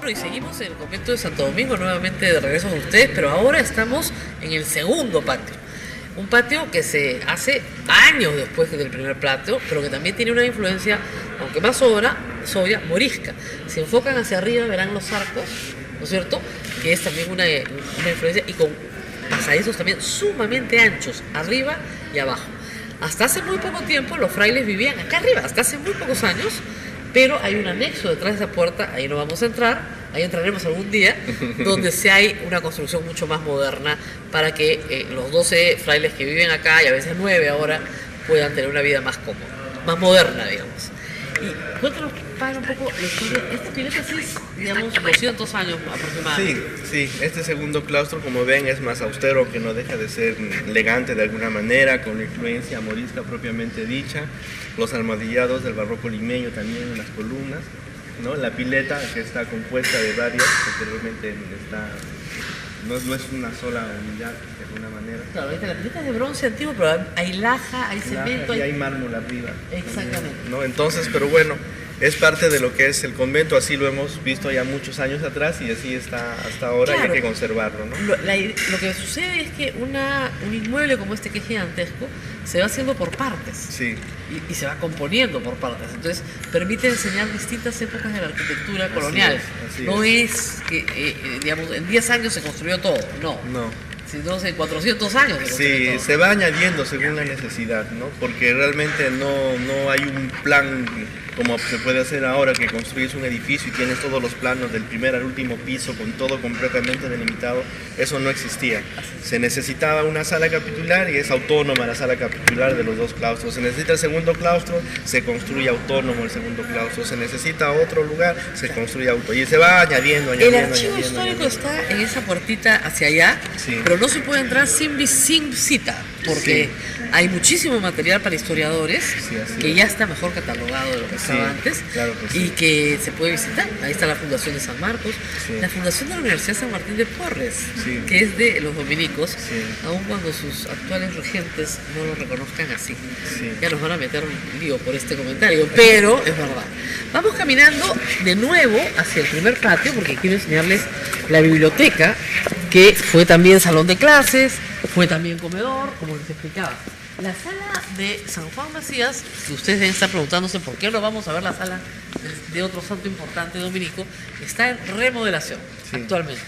Y seguimos en el convento de Santo Domingo, nuevamente de regreso con ustedes, pero ahora estamos en el segundo patio. Un patio que se hace años después del primer patio, pero que también tiene una influencia, aunque más sobria, morisca. Si enfocan hacia arriba verán los arcos, ¿no es cierto? Que es también una influencia, y con pasadizos también sumamente anchos, arriba y abajo. Hasta hace muy poco tiempo los frailes vivían acá arriba, hasta hace muy pocos años, pero hay un anexo detrás de esa puerta, ahí no vamos a entrar, ahí entraremos algún día, donde sí hay una construcción mucho más moderna para que los 12 frailes que viven acá, y a veces 9 ahora, puedan tener una vida más cómoda, más moderna, digamos. Y cuéntanos, padre, un poco la historia. Esta pileta sí es, digamos, 200 años aproximadamente. Sí, este segundo claustro, como ven, es más austero, que no deja de ser elegante de alguna manera, con la influencia morisca propiamente dicha, los almohadillados del barroco limeño también en las columnas, ¿no? La pileta, que está compuesta de varias, que realmente no es una sola unidad de alguna manera. Claro, la pileta es de bronce antiguo, pero hay laja, hay cemento. Y hay mármol arriba. Exactamente. ¿No? Entonces, pero bueno, es parte de lo que es el convento, así lo hemos visto ya muchos años atrás y así está hasta ahora, claro, y hay que conservarlo, ¿no? Lo que sucede es que un inmueble como este, que es gigantesco, se va haciendo por partes. Sí. Y se va componiendo por partes. Entonces, permite enseñar distintas épocas de la arquitectura colonial. Así no es que, digamos, en 10 años se construyó todo, no. Sino en 400 años. Sí, se va añadiendo según la necesidad, ¿no? Porque realmente no hay un plan como se puede hacer ahora, que construyes un edificio y tienes todos los planos del primer al último piso con todo completamente delimitado. Eso no existía. Se necesitaba una sala capitular y es autónoma la sala capitular de los dos claustros. Se necesita el segundo claustro, se construye autónomo el segundo claustro. Se necesita otro lugar, se construye autónomo. Y se va añadiendo. El archivo histórico está en esa puertita hacia allá, sí, pero no se puede entrar sin visita, porque sí, hay muchísimo material para historiadores, sí, que ya está mejor catalogado de lo que estaba antes, claro que sí, y que se puede visitar. Ahí está la Fundación de San Marcos, sí, la Fundación de la Universidad San Martín de Porres, sí, que es de los dominicos, sí, aun cuando sus actuales regentes no lo reconozcan así. Sí. Ya nos van a meter un lío por este comentario, pero es verdad. Vamos caminando de nuevo hacia el primer patio, porque quiero enseñarles la biblioteca, que fue también salón de clases, fue también comedor, como les explicaba. La sala de San Juan Macías, que ustedes deben estar preguntándose por qué no vamos a ver la sala de otro santo importante dominico, está en remodelación, sí, actualmente.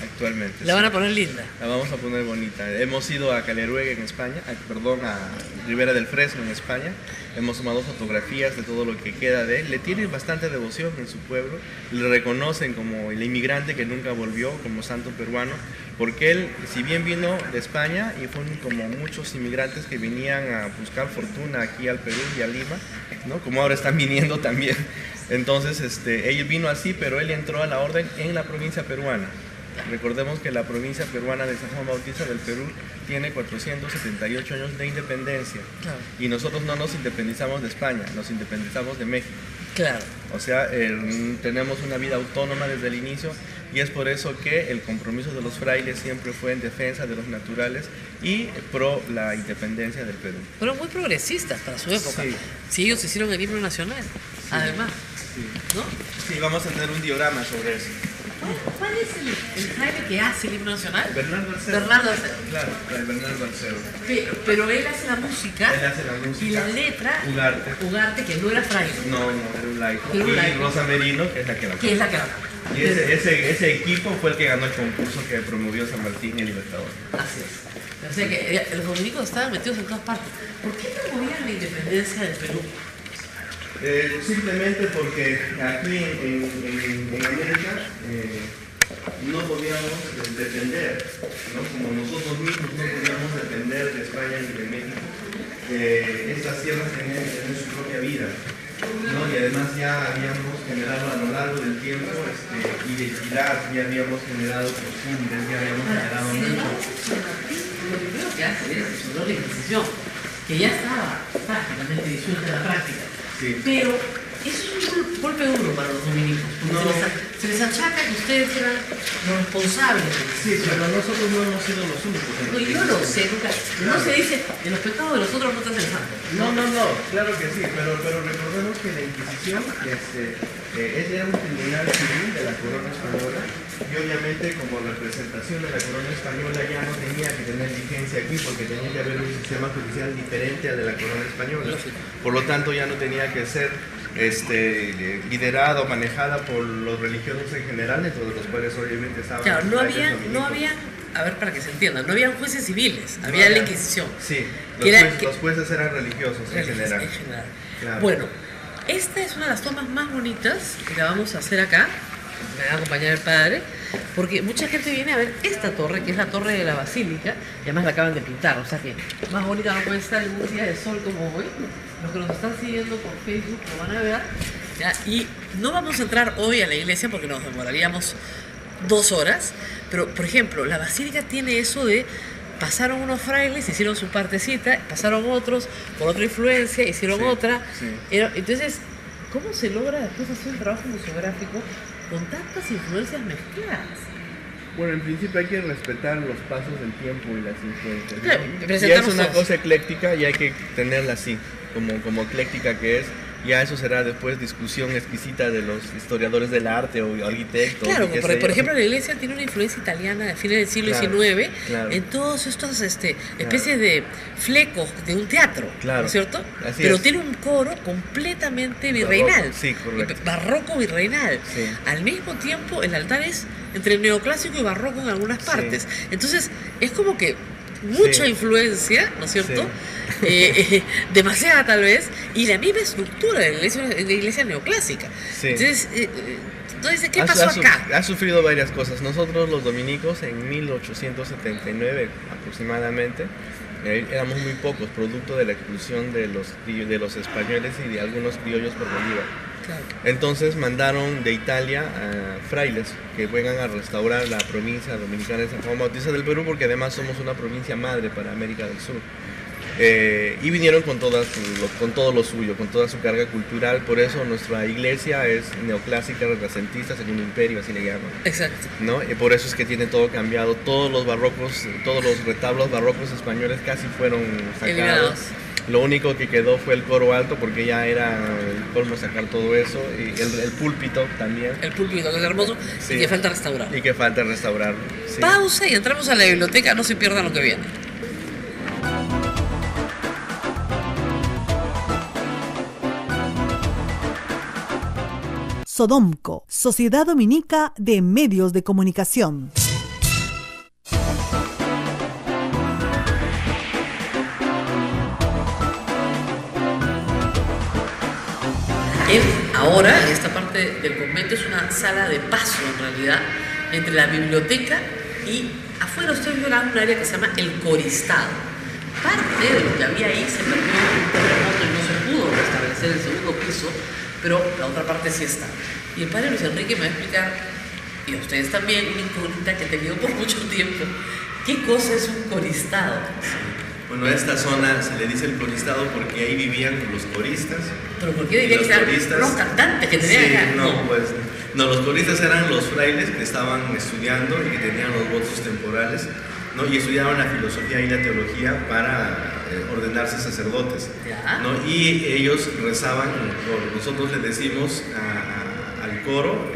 La van a poner linda. La vamos a poner bonita. Hemos ido a Caleruega en España, a Ribera del Fresno en España. Hemos tomado fotografías de todo lo que queda de él. Le tienen bastante devoción en su pueblo. Le reconocen como el inmigrante que nunca volvió, como santo peruano, porque él, si bien vino de España, y fueron como muchos inmigrantes que venían a buscar fortuna aquí al Perú y a Lima, ¿no? Como ahora están viniendo también. Entonces, él vino así, pero él entró a la orden en la provincia peruana. Recordemos que la provincia peruana de San Juan Bautista del Perú tiene 478 años de independencia. Claro. Y nosotros no nos independizamos de España, nos independizamos de México. Claro. O sea, tenemos una vida autónoma desde el inicio, y es por eso que el compromiso de los frailes siempre fue en defensa de los naturales y pro la independencia del Perú. Pero muy progresistas para su época. Sí. Si ellos hicieron el himno nacional, sí, además. Sí. ¿No? Sí, vamos a tener un diorama sobre eso. ¿Cuál es el fraile que hace el himno nacional? Bernardo Arcero. Bernardo Arcero. Claro, el Bernardo Arcero. Pero él hace la música. Él hace la música. Y la letra. Ugarte, que no era fraile. No, era un laico. Y Rosa Merino, que es la que la canta. Que es la que la canta. Y ese equipo fue el que ganó el concurso que promovió San Martín y el Libertador. Así es. O sea que los dominicos estaban metidos en todas partes. ¿Por qué promovían la independencia del Perú? Simplemente porque aquí en América no podíamos depender, ¿no? Como nosotros mismos no podíamos depender de España ni de México. Estas tierras tenían que tener su propia vida, ¿no? Y además ya habíamos generado a lo largo del tiempo identidad, ya habíamos generado costumbres, ya habíamos generado mucho. Lo primero que hace es disolver la Inquisición, que ya estaba prácticamente disuelta en la práctica. Sí. Pero eso es un golpe duro para los dominicos, porque se les achaca que ustedes eran los responsables. Sí, pero nosotros no hemos sido los únicos. No, yo no lo sé, nunca. No se dice, de los pecados de los otros no te hacen santo. No, claro que sí, pero recordemos que la Inquisición era un tribunal civil de la corona española y obviamente como representación de la corona española ya no tenía que tener vigencia aquí porque tenía que haber un sistema judicial diferente al de la corona española. Por lo tanto ya no tenía que ser liderada o manejada por los religiosos en general, dentro de los cuales obviamente estaban. Claro, no habían, a ver para que se entienda, no habían jueces civiles, había la Inquisición. Sí, los jueces eran religiosos en general. Claro. Bueno, esta es una de las tomas más bonitas que la vamos a hacer acá, me va a acompañar el padre, porque mucha gente viene a ver esta torre, que es la torre de la Basílica, y además la acaban de pintar, o sea que más bonita no puede estar en un día de sol como hoy. Los que nos están siguiendo por Facebook lo van a ver, ¿ya? Y no vamos a entrar hoy a la iglesia porque nos demoraríamos 2 horas, pero por ejemplo, la Basílica tiene eso de pasaron unos frailes, hicieron su partecita, pasaron otros, por otra influencia, hicieron otra. Sí. Entonces, ¿cómo se logra después hacer un trabajo museográfico con tantas influencias mezcladas? Bueno, en principio hay que respetar los pasos del tiempo y las influencias. Claro, y es una cosa ecléctica y hay que tenerla así, como ecléctica que es. Ya eso será después discusión exquisita de los historiadores del arte o arquitectos. Claro, por ejemplo, la iglesia tiene una influencia italiana de fines del siglo XIX en todos estos especies de flecos de un teatro, ¿no es cierto? Pero tiene un coro completamente virreinal, barroco, sí, correcto. Barroco virreinal. Sí. Al mismo tiempo, el altar es entre neoclásico y barroco en algunas partes. Sí. Entonces, es como que mucha influencia, ¿no es cierto? Sí. Demasiada tal vez, y la misma estructura de la iglesia neoclásica. Sí. Entonces, ¿qué pasó acá? Ha sufrido varias cosas. Nosotros los dominicos en 1879 aproximadamente éramos muy pocos, producto de la expulsión de los españoles y de algunos criollos por Bolívar. Claro. Entonces mandaron de Italia a frailes que vengan a restaurar la provincia dominicana de San Juan Bautista del Perú, porque además somos una provincia madre para América del Sur. Y vinieron con todo lo suyo, con toda su carga cultural. Por eso nuestra iglesia es neoclásica, renacentista, Segundo Imperio, así le llaman. Exacto. ¿No? Y por eso es que tiene todo cambiado. Todos los retablos barrocos españoles casi fueron sacados. Eliminados. Lo único que quedó fue el coro alto, porque ya era el colmo sacar todo eso, y el púlpito también. El púlpito, que es hermoso, sí. Y que falta restaurar. Sí. Pausa y entramos a la biblioteca, no se pierdan lo que viene. Sodomco, Sociedad Dominica de Medios de Comunicación. Ahora, esta parte del convento es una sala de paso, en realidad, entre la biblioteca y afuera ustedes verán un área que se llama el Coristado. Parte de lo que había ahí se perdió en un terremoto y no se pudo restablecer el segundo piso, pero la otra parte sí está. Y el padre Luis Enrique me va a explicar, y a ustedes también, una incógnita que he tenido por mucho tiempo. ¿Qué cosa es un coristado? Bueno, a esta zona se le dice el coristado porque ahí vivían los coristas. ¿Pero por qué diría que eran los cantantes que tenían acá? No, los coristas eran los frailes que estaban estudiando y que tenían los votos temporales, ¿no? Y estudiaban la filosofía y la teología para ordenarse sacerdotes, ¿no? Y ellos rezaban, nosotros le decimos al coro,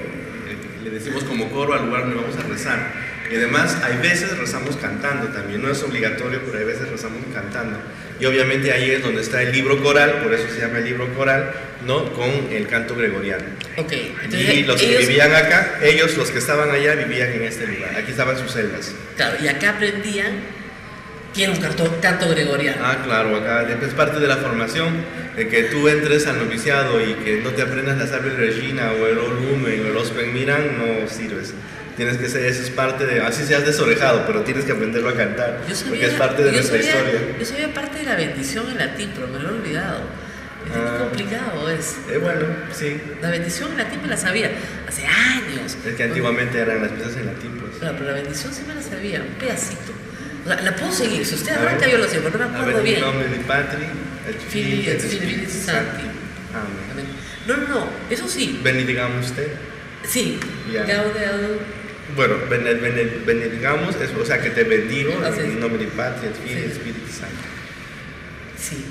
le decimos como coro al lugar donde vamos a rezar. Y además, hay veces rezamos cantando también, no es obligatorio, pero hay veces rezamos cantando. Y obviamente ahí es donde está el libro coral, por eso se llama el libro coral, ¿no? Con el canto gregoriano. Okay, entonces, y los que vivían acá, los que estaban allá, vivían en este lugar. Aquí estaban sus celdas. Claro, y acá aprendían quiere un canto gregoriano. Ah, claro, acá es parte de la formación, de que tú entres al noviciado y que no te aprendas la Salve Regina o el Olumen o el Ospen Miran, no sirves. Tienes que ser, eso es parte de, así seas desorejado, pero tienes que aprenderlo a cantar, porque es parte de nuestra historia. Yo sabía parte de la bendición en latín, pero me lo he olvidado. Es muy complicado, es. Bueno, sí. La bendición en latín me la sabía hace años. Es que antiguamente eran las misas en latín, pues. Claro, pero la bendición sí me la sabía, un pedacito. O sea, la puedo seguir, si usted arranca yo lo sé, pero no me acuerdo bien. A ver, en nombre de Patri, et Filii, et Spiritus Sancti. Amén. No, eso sí. Bendigamos usted. Sí, Ya. Gaudeum. Bueno, bendigamos, o sea, que te bendigo en nombre de Patri, et Filii, Sí. et Spiritus Sancti. Sí.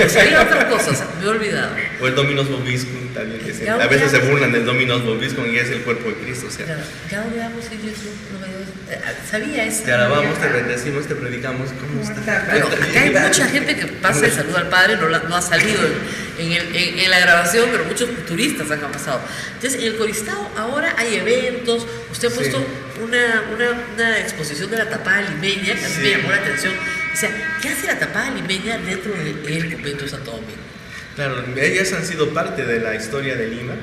O sea, hay otras cosas, me he olvidado. O el Dominus Vobiscum también, que se, Gaudeamus. a veces se burlan del Dominus Vobiscum y es el cuerpo de Cristo, o sea. Gaudeamus in Jesús, sabía eso. Te alabamos, te bendecimos, te predicamos, ¿cómo está? Bueno, acá hay mucha gente que pasa y saluda al Padre, no ha salido en la grabación, pero muchos turistas han pasado. Entonces, en el Coristao ahora hay eventos, usted ha puesto una exposición de la tapada limeña, que a mí me llamó la atención. O sea, ¿qué hace la tapada limeña dentro del convento de Santo Domingo? Claro, ellas han sido parte de la historia de Lima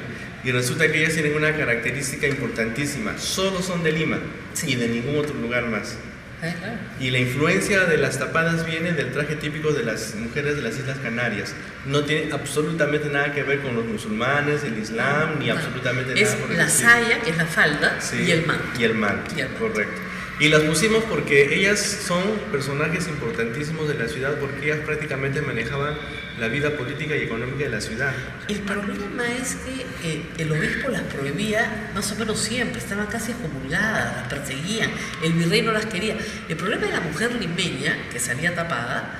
y resulta que ellas tienen una característica importantísima, solo son de Lima y de ningún otro lugar más. Claro. Y la influencia de las tapadas viene del traje típico de las mujeres de las Islas Canarias. No tiene absolutamente nada que ver con los musulmanes, el Islam, ni absolutamente es nada por el la estilo. saya, que es la falda, Sí, y el manto. Y el manto, Y el manto. correcto. Y las pusimos porque ellas son personajes importantísimos de la ciudad, porque ellas prácticamente manejaban la vida política y económica de la ciudad. El problema es que el obispo las prohibía más o menos siempre, estaban casi excomulgadas, las perseguían, el virrey no las quería. El problema de la mujer limeña, que salía tapada,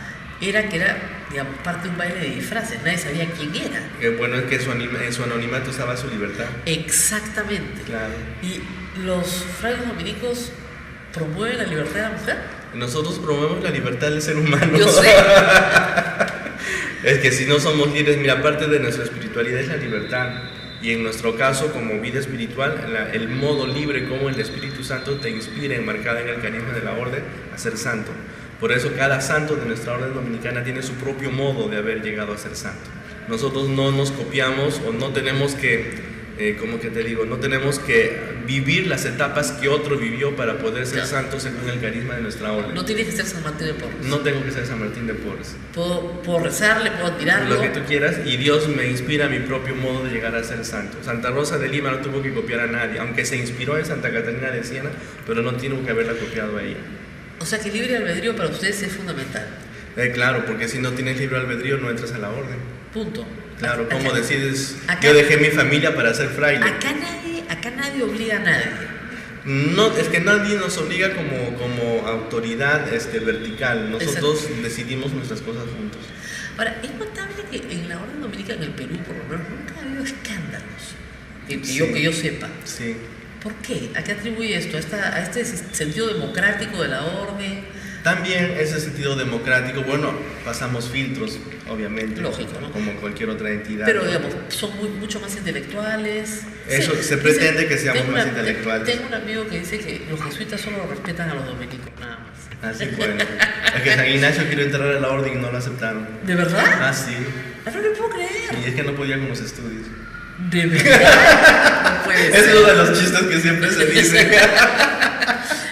era que era, digamos, parte de un baile de disfraces, nadie sabía quién era. Bueno, es que en su anonimato estaba su libertad. Exactamente. Claro. Y los frailes dominicos promueven la libertad de la mujer. Nosotros promovemos la libertad del ser humano. Yo sé. Es que si no somos libres, mira, parte de nuestra espiritualidad es la libertad. Y en nuestro caso, como vida espiritual, el modo libre como el Espíritu Santo te inspira, enmarcada en el carisma de la orden, a ser santo. Por eso cada santo de nuestra orden dominicana tiene su propio modo de haber llegado a ser santo. Nosotros no nos copiamos o no tenemos que, no tenemos que vivir las etapas que otro vivió para poder ser santo según el carisma de nuestra orden. No tiene que ser San Martín de Porres. No tengo que ser San Martín de Porres. Puedo rezarle, puedo admirarlo. Lo que tú quieras, y Dios me inspira mi propio modo de llegar a ser santo. Santa Rosa de Lima no tuvo que copiar a nadie, aunque se inspiró en Santa Catarina de Siena, pero no tiene que haberla copiado a ella. O sea que el libre albedrío para ustedes es fundamental. Claro, porque si no tienes libre albedrío no entras a la orden. Punto. Claro, ¿cómo Acá- decides? acá- Yo dejé mi familia para ser fraile. Acá nadie obliga a nadie. No, es que nadie nos obliga como autoridad vertical. Nosotros decidimos nuestras cosas juntos. Ahora, es notable que en la orden dominica, en el Perú por lo menos, nunca ha habido escándalos. Que yo sepa. Sí. ¿Por qué? ¿A qué atribuye esto? ¿A este sentido democrático de la orden? También ese sentido democrático, bueno, pasamos filtros, obviamente. Lógico, ¿no? Como cualquier otra entidad. Pero, ¿no? digamos, son mucho más intelectuales. Eso, Sí, se pretende que seamos tengo más intelectuales. Tengo un amigo que dice que los jesuitas solo respetan a los dominicos, nada más. Así bueno. Es que San Ignacio quiere entrar a la orden y no lo aceptaron. ¿De verdad? Ah, sí. No le puedo creer. Y es que no podía con los estudios. ¿De verdad? No puede Es ser. uno de los chistes que siempre se dice.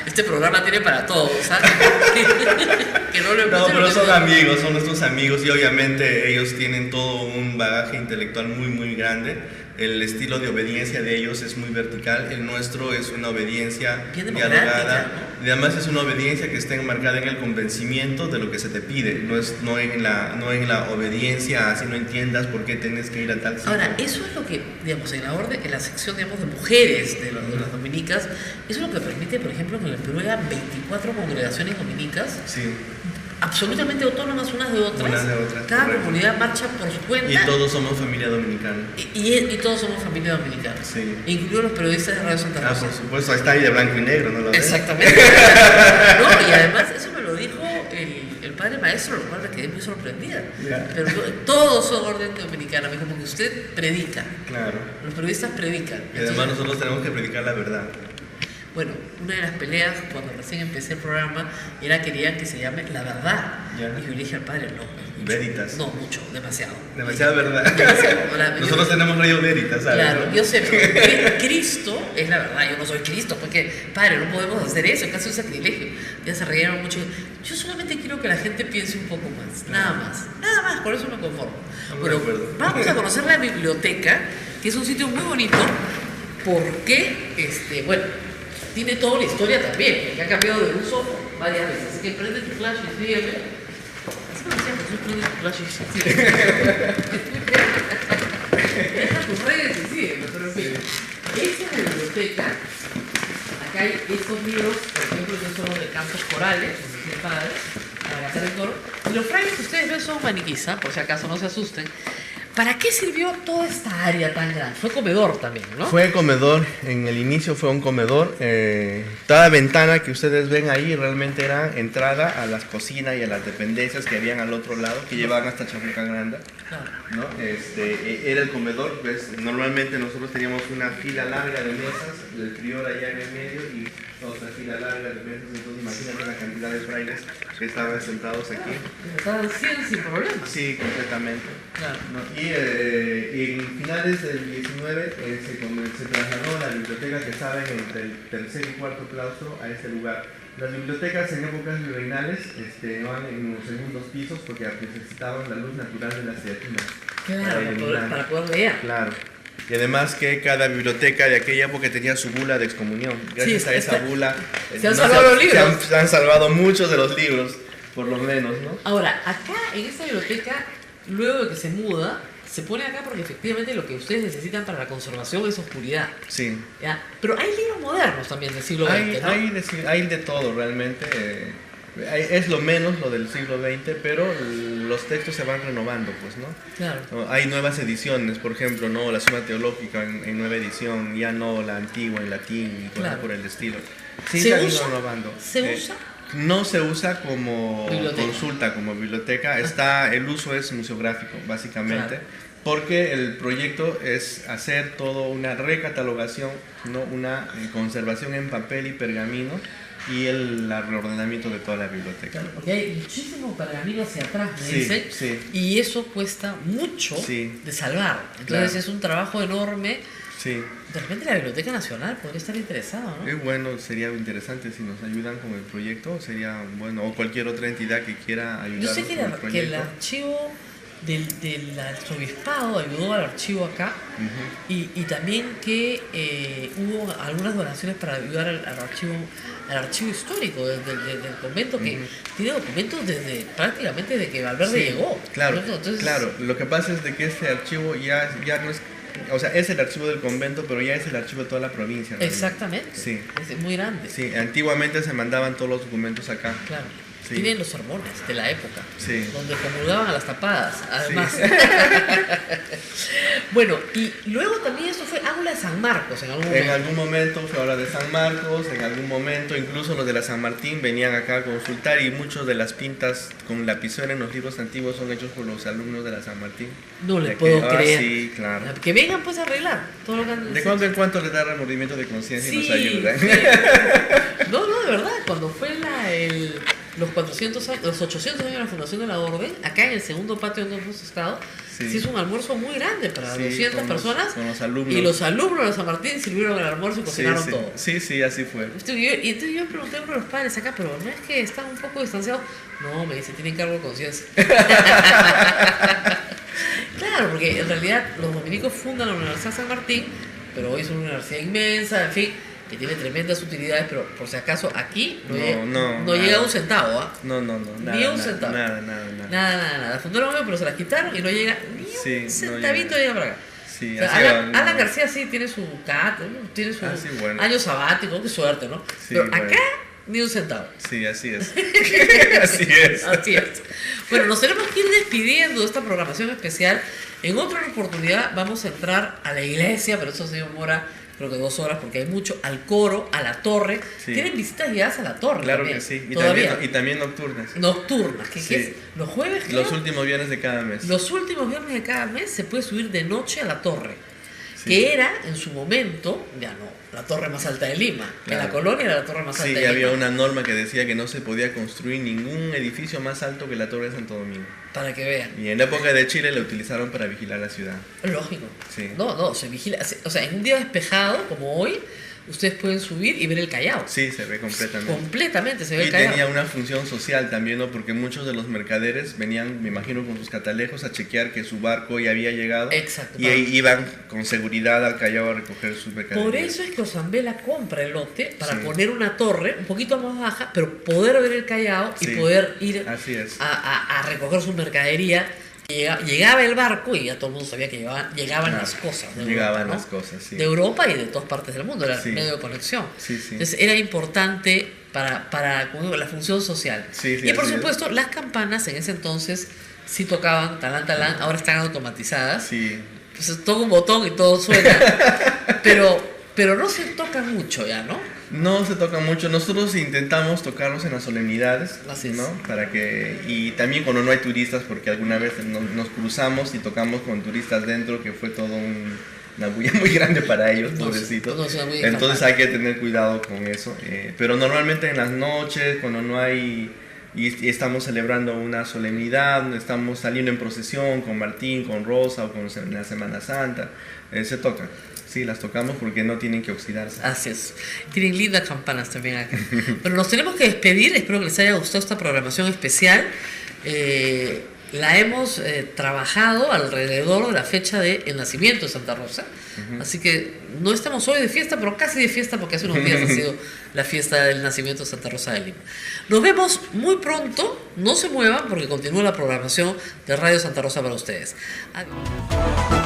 Este programa tiene para todos, ¿sabes? Que no le No, puse pero lo que son sea. amigos, son nuestros amigos y obviamente ellos tienen todo un bagaje intelectual muy, muy grande. El estilo de obediencia de ellos es muy vertical, el nuestro es una obediencia Bien democrática, dialogada. Y además es una obediencia que está enmarcada en el convencimiento de lo que se te pide, no en la obediencia, así no entiendas por qué tienes que ir a tal sitio. Ahora, eso es lo que, digamos, en la orden, en la sección, digamos, de mujeres de las dominicas, eso es lo que permite, por ejemplo, que en el Perú haya 24 congregaciones dominicas, Sí, absolutamente autónomas unas de otras. Unas de otras, Cada correcto. comunidad marcha por su cuenta. y todos somos familia dominicana. Y todos somos familia dominicana. Sí. Incluidos los periodistas de Radio Santa Ah, Rosa. por supuesto, ahí está ahí de blanco y negro, ¿no lo ves? Exactamente. No, y además eso me lo dijo el padre maestro, lo cual me quedé muy sorprendida. Ya. Pero todos son orden dominicana, me dijo, porque usted predica, Claro. los periodistas predican. Y además nosotros tenemos que predicar la verdad. Bueno, una de las peleas cuando recién empecé el programa era querían que se llame La Verdad. Ya. Y yo le dije al padre, no, mucho. Veritas. No, mucho, demasiado. Demasiada verdad. Demasiado. Ahora, Nosotros tenemos Radio Veritas, ¿sabes? Claro, yo sé, pero Cristo es la verdad, yo no soy Cristo, porque padre, no podemos hacer eso, es casi un sacrilegio. Ya se reyeron mucho. Yo solamente quiero que la gente piense un poco más, nada más, por eso me conformo. Bueno, vamos a conocer la biblioteca, que es un sitio muy bonito, porque, bueno, tiene toda la historia también, que ha cambiado de uso varias veces. Así que prende tu flash y sígueme. Así me decía Jesús, prende tu flash y sígueme. Deja tus redes y sígueme, pero en fin. Esta es la biblioteca. Acá hay estos libros, por ejemplo, que son los de cantos corales, como dice el padre, para cantar el coro. Y los frailes que ustedes ven son maniquís, por si acaso no se asusten. ¿Para qué sirvió toda esta área tan grande? Fue comedor también, ¿no? Fue comedor, en el inicio fue un comedor. Toda ventana que ustedes ven ahí realmente era entrada a las cocinas y a las dependencias que habían al otro lado, que llevaban hasta Chamucagranda, ¿no? Era el comedor, pues, normalmente nosotros teníamos una fila larga de mesas, el prior allá en el medio y otra fila larga de mesas, entonces imagínate la cantidad de frailes que estaban sentados aquí. Estaban sin problemas. Sí, completamente. Claro. ¿No? Y en finales del 19 se trasladó la biblioteca que estaba entre el tercer y cuarto claustro a este lugar. Las bibliotecas en épocas virreinales van en los segundos pisos porque necesitaban la luz natural de las teatinas. Claro, para poder leer. Claro. Y además que cada biblioteca de aquella época tenía su bula de excomunión. Gracias a esa bula se han salvado los libros. Se han salvado muchos de los libros, por lo menos, ¿no? Ahora, acá en esta biblioteca, luego de que se muda, se pone acá porque efectivamente lo que ustedes necesitan para la conservación es oscuridad. Sí. ¿Ya? Pero hay libros modernos también del siglo XX, ¿no? Hay de todo realmente. Es lo menos lo del siglo XX, pero los textos se van renovando, pues, ¿no? Claro. ¿No? Hay nuevas ediciones, por ejemplo, ¿no? La Suma Teológica en nueva edición, ya no la antigua en latín y cosas por el estilo. Sí, se han ido renovando. ¿Se usa? No se usa como biblioteca. Consulta, como biblioteca. El uso es museográfico, básicamente. Claro. Porque el proyecto es hacer toda una recatalogación, ¿no? Una conservación en papel y pergamino y el reordenamiento de toda la biblioteca. Claro, porque hay muchísimo pergamino hacia atrás, me Sí, dicen, sí. y eso cuesta mucho de salvar. Entonces es un trabajo enorme. Sí. De repente la Biblioteca Nacional podría estar interesada, ¿no? Bueno, sería interesante si nos ayudan con el proyecto, sería bueno, o cualquier otra entidad que quiera ayudarnos. Yo sé con el proyecto. que el archivo del arzobispado ayudó al archivo acá, y también que hubo algunas donaciones para ayudar al archivo histórico del convento, que tiene documentos prácticamente desde que Valverde llegó. Claro, ¿no? Entonces, claro, lo que pasa es de que este archivo ya no es, o sea, es el archivo del convento, pero ya es el archivo de toda la provincia, ¿no? Exactamente. Sí. Es muy grande. Sí, antiguamente se mandaban todos los documentos acá. Claro. Sí. Tienen los sermones de la época, Sí. donde comulgaban a las tapadas, además. Sí. Bueno, y luego también esto fue Aula de San Marcos en algún momento. En algún momento fue Aula de San Marcos, en algún momento incluso los de la San Martín venían acá a consultar, y muchos de las pintas con lapicero en los libros antiguos son hechos por los alumnos de la San Martín. No le puedo creer. Sí, claro. Que vengan pues a arreglar todo lo que han De cuando en cuanto les da remordimiento de conciencia y nos ayudan. Sí. No, de verdad, cuando fue los 800 años de la fundación de la Orden, acá en el segundo patio donde hemos estado, se hizo un almuerzo muy grande para 200 personas. Con los alumnos. Y los alumnos de San Martín sirvieron el almuerzo y cocinaron todo. Sí, así fue. Y entonces yo pregunté por los padres acá, pero ¿no es que están un poco distanciados? No, me dice, tienen cargo de conciencia. Claro, porque en realidad los dominicos fundan la Universidad San Martín, pero hoy es una universidad inmensa, en fin, que tiene tremendas utilidades, pero por si acaso aquí no llega a un centavo, ¿ah? No, ni un centavo. Nada. Fundaron algo, pero se las quitaron y no llega ni un centavito llega para acá. Sí, o sea, Alan García sí tiene su tiene su año sabático, qué suerte, ¿no? Sí, pero acá ni un centavo. Sí, así es. Así es. Bueno, nos tenemos que ir despidiendo de esta programación especial. En otra oportunidad vamos a entrar a la iglesia, pero eso se demora creo que 2 horas porque hay mucho, al coro, a la torre. Sí. Tienen visitas guiadas a la torre. Claro también, que sí. y también nocturnas. Nocturnas, ¿qué es? Los jueves, creo, los últimos viernes de cada mes. Los últimos viernes de cada mes se puede subir de noche a la torre. Sí. que era en su momento, ya no, la torre más alta de Lima, que Claro. la colonia era la torre más alta de Lima. Sí, había una norma que decía que no se podía construir ningún edificio más alto que la torre de Santo Domingo. Para que vean. Y en la época de Chile la utilizaron para vigilar la ciudad. Lógico. Sí. No, se vigila. O sea, en un día despejado, como hoy, ustedes pueden subir y ver el Callao. Sí, se ve completamente. Completamente se ve Y el Callao. tenía una función social también, ¿no? Porque muchos de los mercaderes venían, me imagino, con sus catalejos a chequear que su barco ya había llegado. Exacto. Y ahí iban con seguridad al Callao a recoger sus mercaderías. Por eso es que Osambela compra el lote para Sí. poner una torre un poquito más baja, pero poder ver el Callao y Sí. poder ir Así es. a recoger su mercadería. Llegaba el barco y ya todo el mundo sabía que llegaban Claro, las cosas. De llegaban Europa, ¿no? las cosas, sí. De Europa y de todas partes del mundo, era Sí. el medio de conexión. Sí, sí. Entonces era importante para como digo, la función social. Sí, sí, y por así es. supuesto, las campanas en ese entonces sí tocaban talán, talán, ahora están automatizadas. Sí. Entonces toca un botón y todo suena. pero no se toca mucho ya, ¿no? No se toca mucho. Nosotros intentamos tocarlos en las solemnidades, Así es. ¿no? Para que, y también cuando no hay turistas, porque alguna vez nos cruzamos y tocamos con turistas dentro, que fue todo una bulla muy grande para ellos, No, pobrecitos. no, es una bulla Entonces campana. hay que tener cuidado con eso. Pero normalmente en las noches, cuando no hay y estamos celebrando una solemnidad, estamos saliendo en procesión con Martín, con Rosa o con la Semana Santa, se tocan. Sí, las tocamos porque no tienen que oxidarse. Así es. Tienen lindas campanas también acá. Pero nos tenemos que despedir. Espero que les haya gustado esta programación especial. La hemos trabajado alrededor de la fecha del nacimiento de Santa Rosa. Así que no estamos hoy de fiesta, pero casi de fiesta porque hace unos días ha sido la fiesta del nacimiento de Santa Rosa de Lima. Nos vemos muy pronto. No se muevan porque continúa la programación de Radio Santa Rosa para ustedes. Adiós.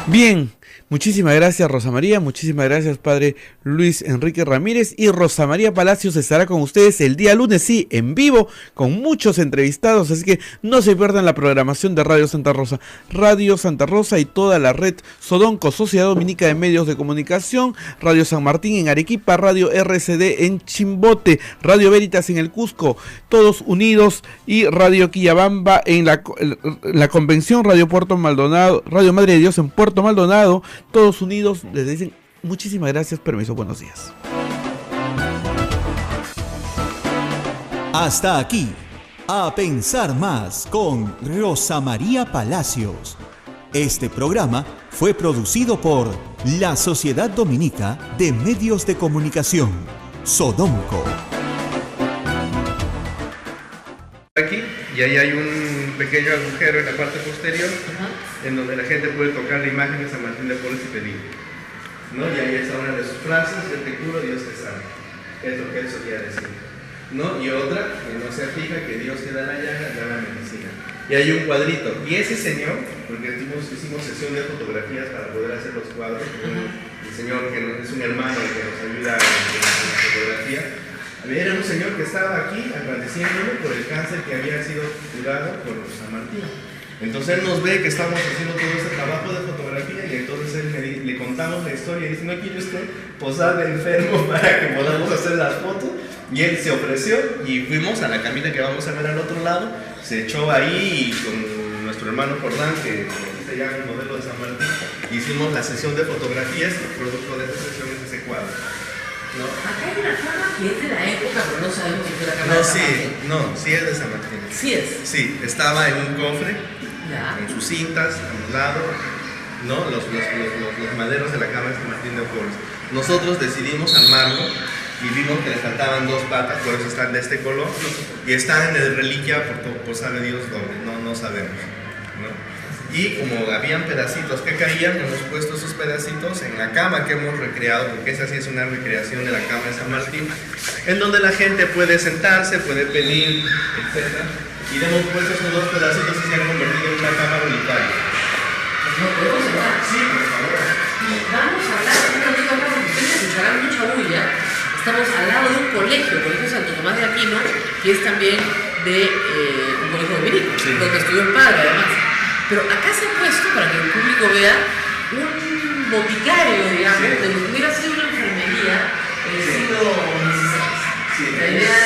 Bien, muchísimas gracias Rosa María, muchísimas gracias Padre Luis Enrique Ramírez, y Rosa María Palacios estará con ustedes el día lunes, sí, en vivo, con muchos entrevistados, así que no se pierdan la programación de Radio Santa Rosa y toda la red Sodonco, Sociedad Dominica de Medios de Comunicación, Radio San Martín en Arequipa, Radio RCD en Chimbote, Radio Veritas en el Cusco, todos unidos, y Radio Quillabamba en la Convención, Radio Puerto Maldonado, Radio Madre de Dios en Puerto Maldonado, todos unidos. Les dicen muchísimas gracias, permiso, buenos días. Hasta aquí, A Pensar Más con Rosa María Palacios. Este programa fue producido por la Sociedad Dominica de Medios de Comunicación, Sodomco. Aquí, y ahí hay un pequeño agujero en la parte posterior, en donde la gente puede tocar la imagen de San Martín de Porres y pedir, ¿no? Y ahí está una de sus frases: yo te curo, Dios te sana. Es lo que él solía decir, ¿no? Y otra, que no se fija, que Dios te da la llaga, da la medicina. Y hay un cuadrito, y ese señor, porque hicimos sesión de fotografías para poder hacer los cuadros, el señor que es un hermano que nos ayuda en la fotografía. Era un señor que estaba aquí agradeciéndole por el cáncer que había sido curado por San Martín. Entonces él nos ve que estamos haciendo todo este trabajo de fotografía, y entonces le contamos la historia y dice: ¿no quiere usted posar de enfermo para que podamos hacer las fotos? Y él se ofreció, y fuimos a la camina que vamos a ver al otro lado. Se echó ahí, y con nuestro hermano Jordán, que se llama el modelo de San Martín, hicimos la sesión de fotografías, y el producto de esa sesión es ese cuadro, ¿no? Acá hay una cama que es de la época, pero no sabemos si fue la cama No, de San sí, Martín. no, sí es de San Martín. Sí es. Sí, estaba en un cofre, Ya. en sus cintas, a un lado, ¿no? Los maderos de la cama de San Martín de Porres. Nosotros decidimos armarlo y vimos que le faltaban dos patas, por eso están de este color, y están en el reliquia por sabe Dios dónde, no sabemos, ¿no? Y como habían pedacitos que caían, hemos puesto esos pedacitos en la cama que hemos recreado, porque esa sí es una recreación de la cama de San Martín, en donde la gente puede sentarse, puede pedir, etc. Y le hemos puesto esos dos pedacitos y se han convertido en una cama relictaria. ¿No podemos hablar? Sí, por favor. Vamos a hablar un ratito acá porque ustedes escucharán mucha bulla. Estamos al lado de un colegio, el Colegio Santo Tomás de Aquino, que es también de un colegio dominico, Sí. donde estudió el padre además. Pero acá se ha puesto, para que el público vea, un boticario, digamos, Sí. de lo que hubiera sido una enfermería en el siglo XVI. Sí, La idea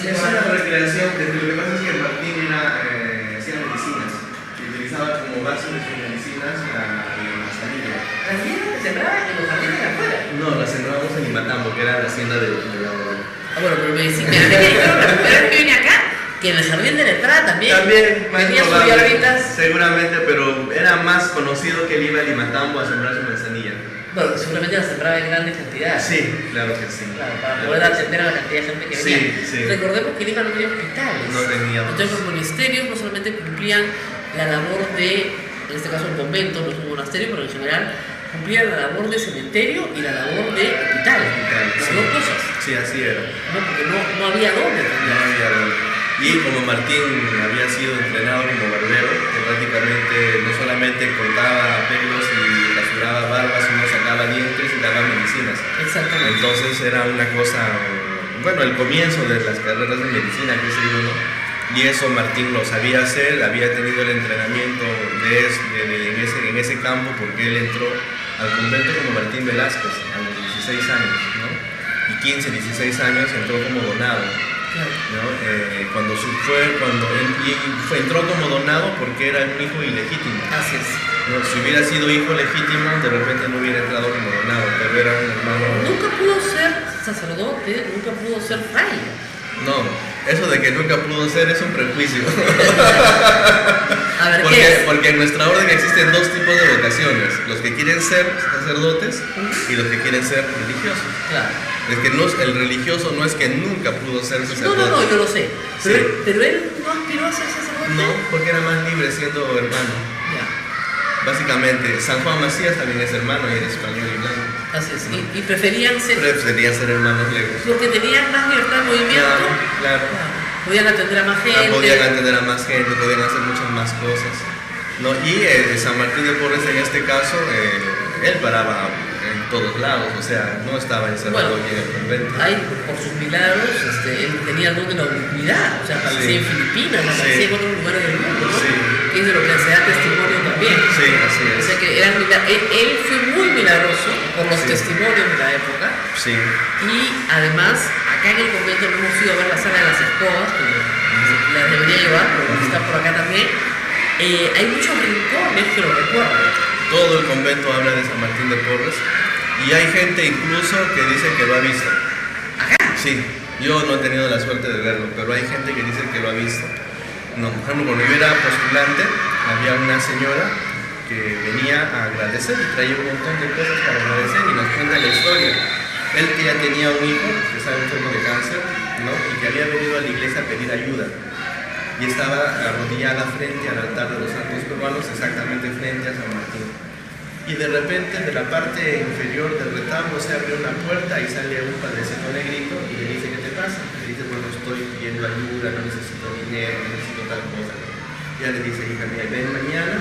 es una recreación, lo que pasa es que Martín hacía medicinas, y utilizaba como base de sus medicinas la mascarilla. La idea se sembraba en los que era la hacienda de la... Bueno, pero me decís, mira, la primera vez que vine acá, que en el jardín de la entrada también más tenía sus probable, hierbitas. seguramente, pero era más conocido que él iba a Limatambo a sembrar su manzanilla. Bueno, seguramente la sembraba en grandes cantidades. Sí, claro que sí. Claro, para poder atender a la cantidad de gente que venía. Sí. Recordemos que Lima no tenía hospitales. No teníamos. Entonces los monasterios no solamente cumplían la labor de, en este caso el convento, no es un monasterio, pero en general cumplían la labor de cementerio y la labor de hospital. Las dos cosas. Sí, así era. No, porque no había dónde. No había dónde. Y como Martín había sido entrenado como barbero, que prácticamente no solamente cortaba pelos y rasuraba barbas, sino sacaba dientes y daba medicinas. Exactamente. Entonces era una cosa, bueno, el comienzo de las carreras de medicina, que se digo, ¿no? Y eso Martín lo sabía hacer, había tenido el entrenamiento en ese campo, porque él entró al convento como Martín Velázquez a los 16 años, ¿no? Y 15, 16 años entró como donado. ¿No? Entró como donado porque era un hijo ilegítimo. Así es. No, si hubiera sido hijo legítimo, de repente no hubiera entrado como donado, pero era un hermano. Nunca pudo ser sacerdote, nunca pudo ser fraile. No, eso de que nunca pudo ser es un prejuicio. A ver, ¿qué es? Porque en nuestra orden existen dos tipos de vocaciones: los que quieren ser sacerdotes y los que quieren ser religiosos. Claro. Es que el religioso no es que nunca pudo ser sacerdote. No, yo lo sé. Sí. Pero él no aspiró a ser sacerdote. No, porque era más libre siendo hermano. Ya. Básicamente, San Juan Macías también es hermano y era español y blanco. Así es. Y preferían ser. Preferían ser hermanos legos. Porque tenían más libertad de movimiento. Claro. Podían atender a más gente. Podían atender a más gente, podían hacer muchas más cosas. ¿No? Y San Martín de Porres, en este caso, él paraba en todos lados, o sea, no estaba encerrado aquí en el convento. Por sus milagros, él tenía el don de la ubicuidad, o sea, aparecía en Filipinas, aparecía en otros lugares del mundo, ¿no? Sí. Que es de lo que se da testimonio también. Sí, así es. O sea que él fue muy milagroso por los testimonios de la época. Sí. Y además, acá en el convento no hemos ido a ver la sala de las escobas, que las debería llevar, pero está por acá también. Hay muchos rincones que lo recuerdan. Todo el convento habla de San Martín de Porres y hay gente incluso que dice que lo ha visto. ¿Acá? Sí, yo no he tenido la suerte de verlo, pero hay gente que dice que lo ha visto. No, por ejemplo, cuando yo era postulante, había una señora que venía a agradecer y traía un montón de cosas para agradecer y nos cuenta la historia. Él que ya tenía un hijo que estaba enfermo de cáncer, ¿no? Y que había venido a la iglesia a pedir ayuda. Y estaba arrodillada frente al altar de los santos peruanos, exactamente frente a San Martín. Y de repente, de la parte inferior del retablo se abre una puerta y sale un padrecito negrito y le dice: ¿qué te pasa? Le dice: bueno, estoy pidiendo ayuda, no necesito dinero, no necesito tal cosa. Y ella le dice: hija mía, ven mañana,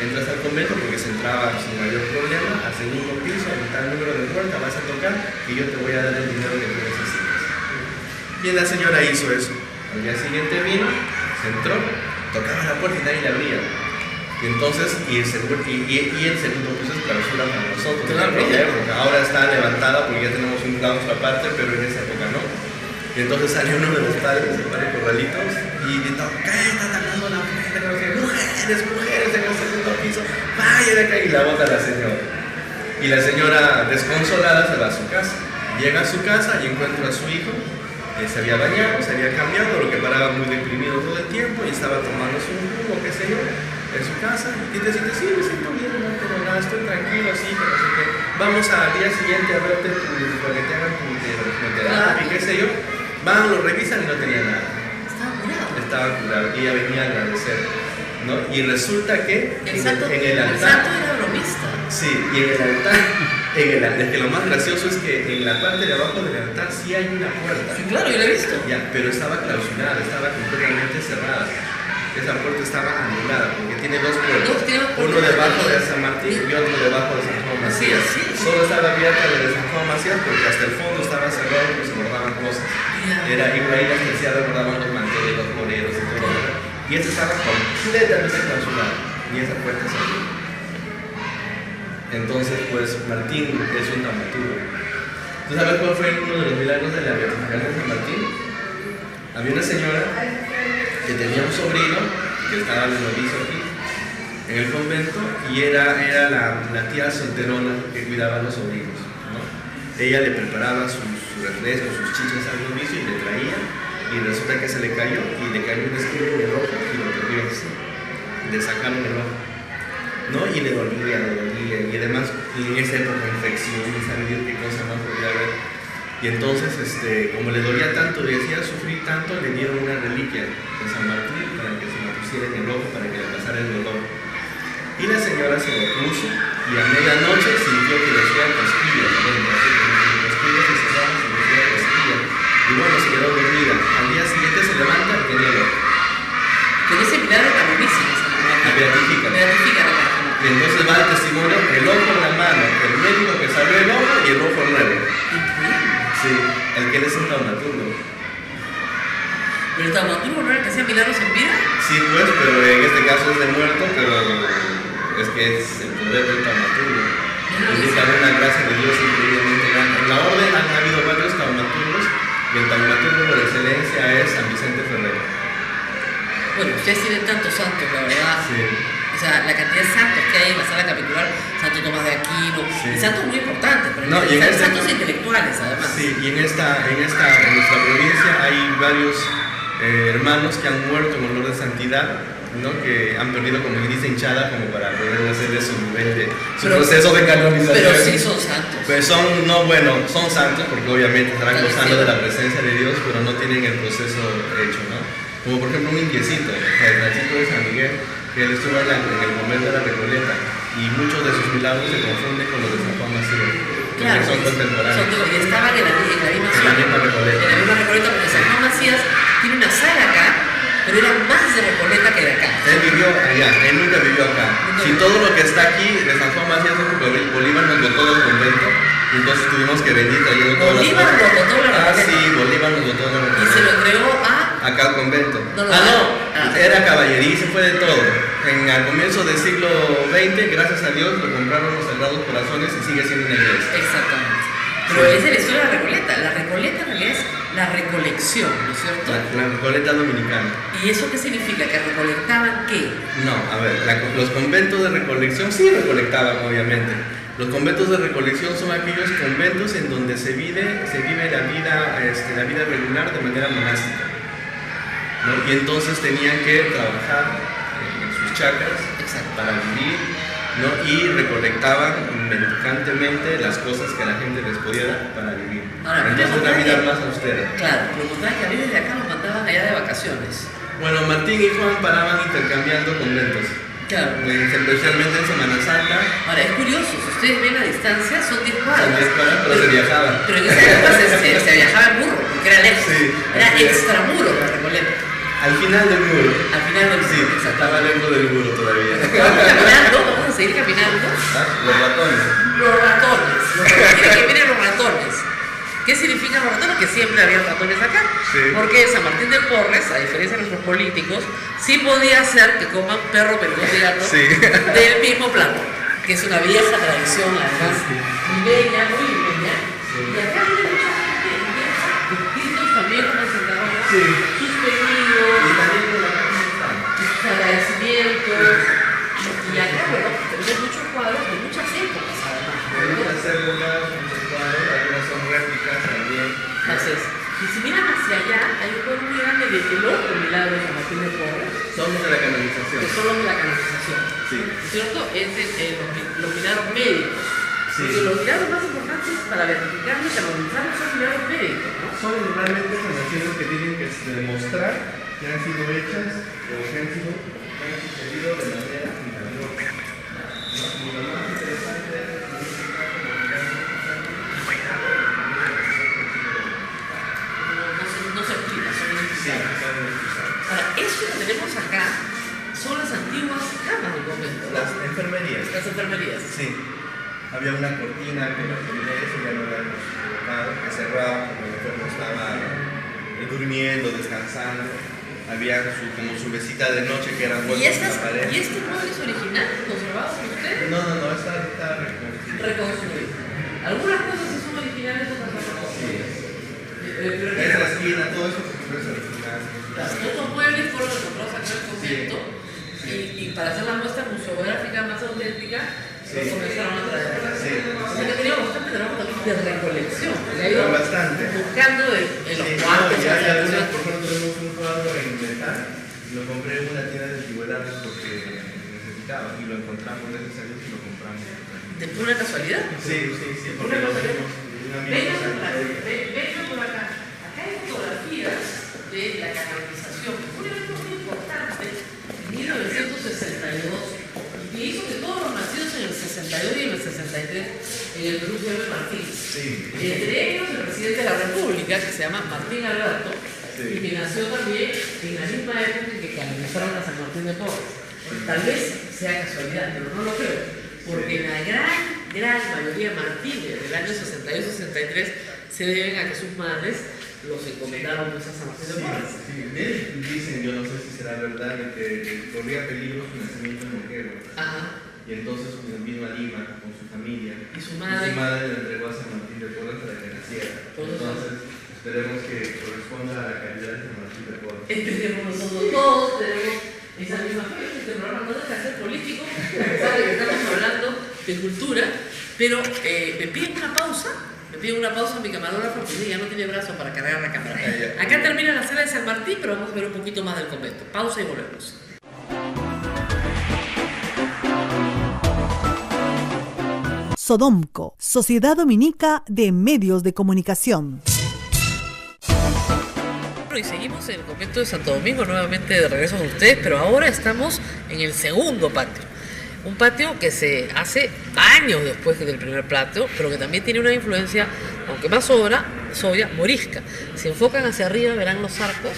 entras al convento, porque se entraba sin mayor problema, al segundo piso, en tal número de puerta, vas a tocar y yo te voy a dar el dinero que tú necesitas. Y la señora hizo eso. Al día siguiente vino, se entró, tocaba la puerta y nadie la abría. Y entonces, el segundo piso es clausura para nosotros. Claro. Ahora está levantada porque ya tenemos un claustro aparte, pero en esa época no. Y entonces sale uno de los padres, se para en corralitos y grita: ¿qué está atacando la puerta? Mujeres en el segundo piso, vaya de acá. Y la bota la señora. Y la señora, desconsolada, se va a su casa. Llega a su casa y encuentra a su hijo. Se había bañado, se había cambiado, lo que paraba muy deprimido todo el tiempo y estaba tomándose un jugo, qué sé yo, en su casa. Y te sientes: sí, me siento bien, no tengo nada, estoy tranquilo, así, pero no sé qué. Vamos al día siguiente a verte para que te hagan tu terapia y qué sé yo. Van, lo revisan y no tenía nada. Estaba curado. Y ella venía a agradecer, ¿no? Y resulta que El santo altar. El santo era bromista. Sí, y en el altar. Es que lo más gracioso es que en la parte de abajo del altar sí hay una puerta. Sí, claro, yo la he visto. Ya, pero estaba clausurada, estaba completamente cerrada. Esa puerta estaba anulada porque tiene dos puertas. Uno debajo de San Martín y otro debajo de San Juan Macías. Sí. Solo estaba abierta la de San Juan Macías porque hasta el fondo estaba cerrado porque se guardaban cosas. Era igual ahí las terciadas guardaban los manteles, los boleros y todo. Y esta estaba completamente clausurada y esa puerta se abrió. Entonces, pues Martín es un dramaturgo. ¿Tú sabes cuál fue uno de los milagros de la beatificación de San Martín? Había una señora que tenía un sobrino que estaba de novicio aquí en el convento y era la tía solterona que cuidaba a los sobrinos, ¿no? ella le preparaba sus refrescos, sus chichas al novicio y le traía, y resulta que se le cayó, y le cayó un esquina en el ojo y lo perdió. Le sacaron el ojo, ¿no? Y le dolía, y además en esa época infección, y sabe Dios qué cosa más podía haber. Y entonces, como le dolía tanto, le decía sufrir tanto, le dieron una reliquia de San Martín para que se la pusiera en el ojo, para que le pasara el dolor. Y la señora se lo puso, y a medianoche sintió que le hacía cosquillas, cosquillas y se le hacía cosquillas. Y bueno, se quedó dormida. Al día siguiente se levanta y tenía el ojo. Pero ese milagro tan buenísimo. La beatifica. Y entonces va el testimonio, el ojo en la mano, el médico que salió el ojo y el ojo nuevo. Sí, el que él es un taumaturgo. ¿Pero el taumaturgo no era el que hacía milagros en vida? Sí, pues, pero en este caso es de muerto, pero es que es el poder del taumaturgo. Indica una gracia de Dios increíblemente grande. En la orden han habido varios taumaturgos y el taumaturgo por excelencia es San Vicente Ferrer. Bueno, ustedes tienen tantos santos, la verdad. Sí. O sea, la cantidad de santos que hay en la sala capitular, Santo Tomás de Aquino, Sí. y santos muy importantes, pero No, y en santos intelectuales además. Sí, y en nuestra provincia hay varios hermanos que han muerto en olor de santidad, ¿no? Que han perdido, como dice, hinchada como para poder hacerle su nivel de proceso de canonización. Pero sí son santos. Pues son santos porque obviamente estarán gozando de la presencia de Dios, pero no tienen el proceso hecho, ¿no? Como por ejemplo un indiecito, el Francisco de San Miguel, que él estuvo en el convento de la Recoleta, y muchos de sus milagros se confunden con los de San Juan Maciel, Claro, son contemporáneos. y estaban en la misma zona. En la misma Recoleta. En la misma Recoleta, porque San Juan Macías tiene una sala acá, pero era más de Recoleta que de acá. Él vivió allá, él nunca vivió acá. Si todo lo que está aquí de San Juan Macías es porque Bolívar nos botó del convento, entonces tuvimos que venir trayendo todas las Bolívar cosas. lo botó la Recoleta. Ah, sí, Bolívar nos botó la Y Recoleta. se lo entregó a... Acá al convento. No, Era caballería y se fue de todo. Al comienzo del siglo XX, gracias a Dios, lo compraron los Sagrados Corazones y sigue siendo una iglesia. Exactamente. Pero esa es la historia de la Recoleta. La Recoleta en realidad es la recolección, ¿no es cierto? La Recoleta dominicana. ¿Y eso qué significa? ¿Que recolectaban qué? No, a ver, los conventos de recolección sí recolectaban, obviamente. Los conventos de recolección son aquellos conventos en donde se vive la vida regular de manera monástica, ¿no? Y entonces tenían que trabajar en sus chacras para vivir, ¿no? Y recolectaban mendicantemente las cosas que la gente les podía dar para vivir. Ahora, entonces una vida más austera. Claro, pero mostraba que a veces de acá los mandaban allá de vacaciones. Bueno, Martín y Juan paraban intercambiando conventos. Claro. Especialmente en Semana Santa. Ahora, es curioso, si ustedes ven la distancia, son 10 cuadras. Son 10 cuadras, pero se viajaba. Pero en esa época se viajaba en burro, porque era lejos. Sí. Era extramuro la Recoleta. Al final del muro. Al final del Sí, muro, estaba dentro del muro todavía. Vamos caminando, vamos a seguir caminando. Los ratones. Los ratones. Que vienen los ratones. ¿Qué significan los ratones? Que siempre había ratones acá. Sí. Porque San Martín de Porres, a diferencia de nuestros políticos, sí podía hacer que coman perro, peludo y gato Sí. del mismo plato, que es una vieja tradición además, y bella, muy bella. Y acá viene mucha gente, distintos también como sentaron Sí. sus pedidos, Y también con la sus agradecimientos. Y acá, bueno, tenemos muchos cuadros de muchas épocas además. Podemos hacer muchos cuadros, algunas son réplicas también. Entonces, y si miran hacia allá, hay un cuadro muy grande del otro milagro de San Martín de Porres, Son los de la canonización. que son los de la canonización. Sí. ¿No es cierto? Es los milagros médicos. Sí. Porque los milagros más importantes para beatificarlo y canonizarlo son milagros médicos, ¿no? Son realmente sanaciones que tienen que demostrar que han sido hechas o que han sucedido de manera milagrosa. Y lo más interesante es que No se explica, son Ahora, eso que tenemos acá son las antiguas camas del convento, ¿no? las enfermerías. Las enfermerías. Sí. Había una cortina que la eso ya no la hemos colocado, que cerraba cuando el enfermo estaba durmiendo, descansando. Había como su mesita de noche que era vuelta en la pared. ¿Y este mueble es original, conservado por usted? No, está reconstruido. Reconstruido. Algunas cosas sí son originales, otras no. Sí. Pero Esa esquina, todo eso es original. estos muebles fueron encontrados acá en el convento y para hacer la muestra museográfica más auténtica Sí. Lo comenzaron a traer acá. Sí. O sea que tenía bastante trabajo también de recolección. Le ha ido Bastante. buscando en los Sí, cuartos. no, en ya las algunas, habitaciones. por ejemplo, tenemos un cuadro en metal, lo compré en una tienda de antigüedades porque necesitaba y lo encontramos gracias a Dios y lo compramos. De pura casualidad. Sí, porque lo tenemos un amigo. Venga por acá. Acá hay fotografías de la canonización. Un evento muy importante en 1962 y que hizo que todos los nacidos en el 62 y en el 63 en el Perú se llamen Martín. Sí. Entre ellos el presidente de la República, que se llama Martín Alberto, Sí. y que nació también en la misma época en que canonizaron a San Martín de Porres. Tal vez sea casualidad, pero no lo creo, porque en la gran mayoría de Martínez del año 62-63 se deben a que sus madres los encomendaron pues, a San Martín de Porres. Sí, dicen, yo no sé si será verdad, de que corría peligro su nacimiento en Moquegua. Ajá. Y entonces pues, vino a Lima con su familia. Y su madre le entregó a San Martín de Porres para que naciera. Entonces, esperemos que corresponda a la calidad de San Martín de Porres. entendemos nosotros todos, tenemos esa misma fe. Este programa no deja de ser político, a pesar de que estamos hablando de cultura, pero me piden una pausa. Me piden una pausa mi camarógrafo porque ya no tiene brazo para cargar la cámara. Acá termina la sala de San Martín, pero vamos a ver un poquito más del convento. Pausa y volvemos. Sodomco, Sociedad Dominica de Medios de Comunicación. Y seguimos en el convento de Santo Domingo, nuevamente de regreso con ustedes, pero ahora estamos en el segundo patio. Un patio que se hace años después del primer patio, pero que también tiene una influencia, aunque más sobria, morisca. Si enfocan hacia arriba verán los arcos,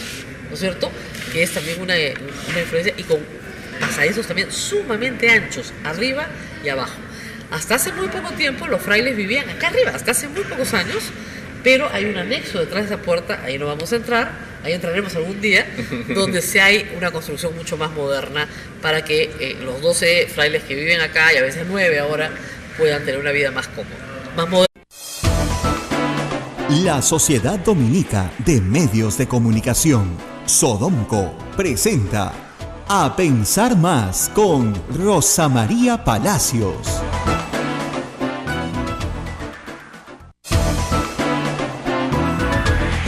¿no es cierto? Que es también una influencia, y con pasadizos también sumamente anchos, arriba y abajo. Hasta hace muy poco tiempo los frailes vivían acá arriba, hasta hace muy pocos años, pero hay un anexo detrás de esa puerta, ahí no vamos a entrar, ahí entraremos algún día, donde sí hay una construcción mucho más moderna para que los 12 frailes que viven acá, y a veces 9 ahora, puedan tener una vida más cómoda, más moderna. La Sociedad Dominica de Medios de Comunicación, Sodomco, presenta A Pensar Más con Rosa María Palacios.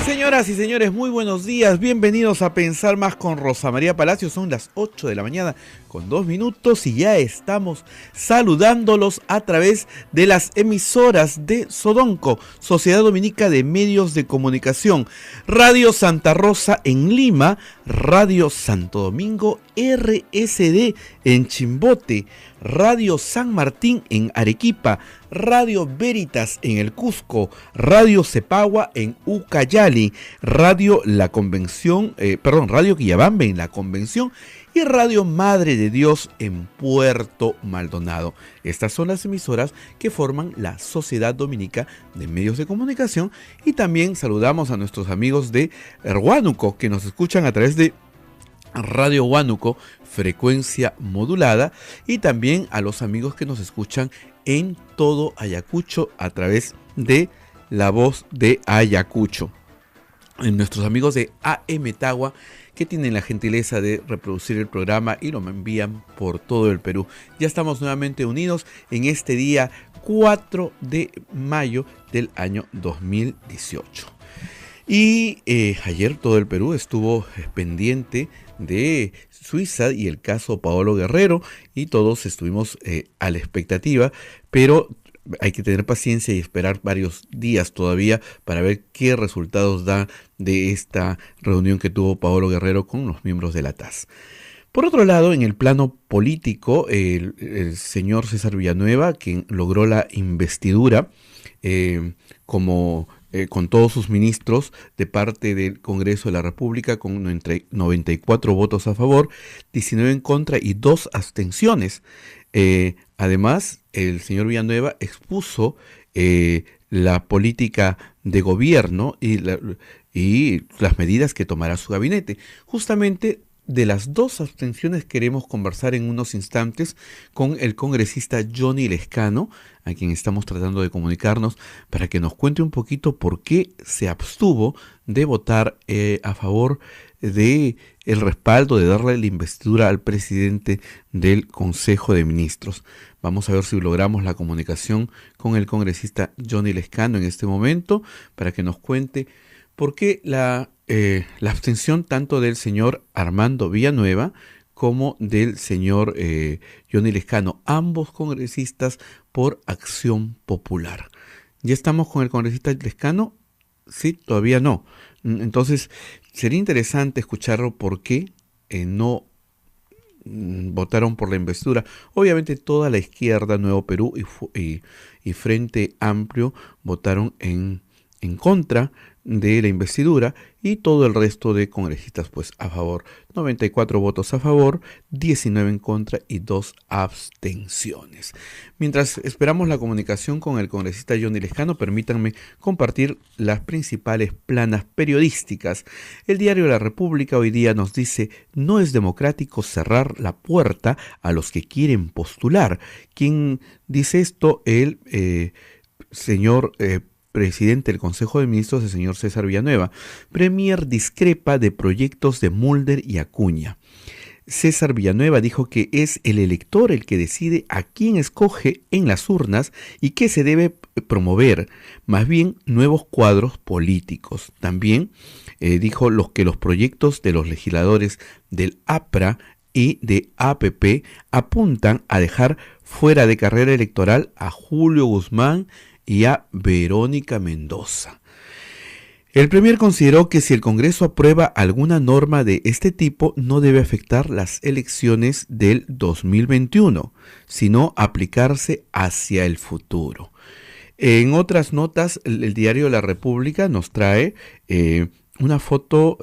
Señoras y señores, muy buenos días. Bienvenidos a Pensar Más con Rosa María Palacios. Son las 8 de la mañana con 2 minutos y ya estamos saludándolos a través de las emisoras de Sodomco, Sociedad Dominica de Medios de Comunicación, Radio Santa Rosa en Lima, Radio Santo Domingo RSD en Chimbote, Radio San Martín en Arequipa, Radio Veritas en el Cusco, Radio Cepagua en Ucayali, Radio Quillabambe en la Convención y Radio Madre de Dios en Puerto Maldonado. Estas son las emisoras que forman la Sociedad Dominica de Medios de Comunicación, y también saludamos a nuestros amigos de Huánuco que nos escuchan a través de Radio Huánuco, frecuencia modulada, y también a los amigos que nos escuchan en todo Ayacucho a través de La Voz de Ayacucho. En nuestros amigos de AM Tagua, que tienen la gentileza de reproducir el programa y lo envían por todo el Perú. Ya estamos nuevamente unidos en este día 4 de mayo del año 2018. Y ayer todo el Perú estuvo pendiente de Suiza y el caso Paolo Guerrero, y todos estuvimos a la expectativa, pero hay que tener paciencia y esperar varios días todavía para ver qué resultados da de esta reunión que tuvo Paolo Guerrero con los miembros de la TAS. Por otro lado, en el plano político, el señor César Villanueva, quien logró la investidura con todos sus ministros de parte del Congreso de la República, con 94 votos a favor, 19 en contra y 2 abstenciones. Además, el señor Villanueva expuso la política de gobierno y las medidas que tomará su gabinete. Justamente de las dos abstenciones queremos conversar en unos instantes con el congresista Johnny Lescano, a quien estamos tratando de comunicarnos, para que nos cuente un poquito por qué se abstuvo de votar a favor de el respaldo de darle la investidura al presidente del Consejo de Ministros. Vamos a ver si logramos la comunicación con el congresista Johnny Lescano en este momento para que nos cuente por qué la abstención tanto del señor Armando Villanueva como del señor Johnny Lescano, ambos congresistas por Acción Popular. ¿Ya estamos con el congresista Lescano? Sí, todavía no. Entonces, sería interesante escucharlo por qué no votaron por la investidura. Obviamente toda la izquierda, Nuevo Perú y Frente Amplio votaron en contra de la investidura y todo el resto de congresistas pues a favor. 94 votos a favor, 19 en contra y 2 abstenciones. Mientras esperamos la comunicación con el congresista Johnny Lescano, permítanme compartir las principales planas periodísticas. El diario La República hoy día nos dice: no es democrático cerrar la puerta a los que quieren postular. ¿Quién dice esto? El señor presidente del Consejo de Ministros, el señor César Villanueva. Premier discrepa de proyectos de Mulder y Acuña. César Villanueva dijo que es el elector el que decide a quién escoge en las urnas y qué se debe promover, más bien nuevos cuadros políticos. También dijo que los proyectos de los legisladores del APRA y de APP apuntan a dejar fuera de carrera electoral a Julio Guzmán y a Verónica Mendoza. El Premier consideró que si el Congreso aprueba alguna norma de este tipo, no debe afectar las elecciones del 2021, sino aplicarse hacia el futuro. En otras notas, el diario La República nos trae una foto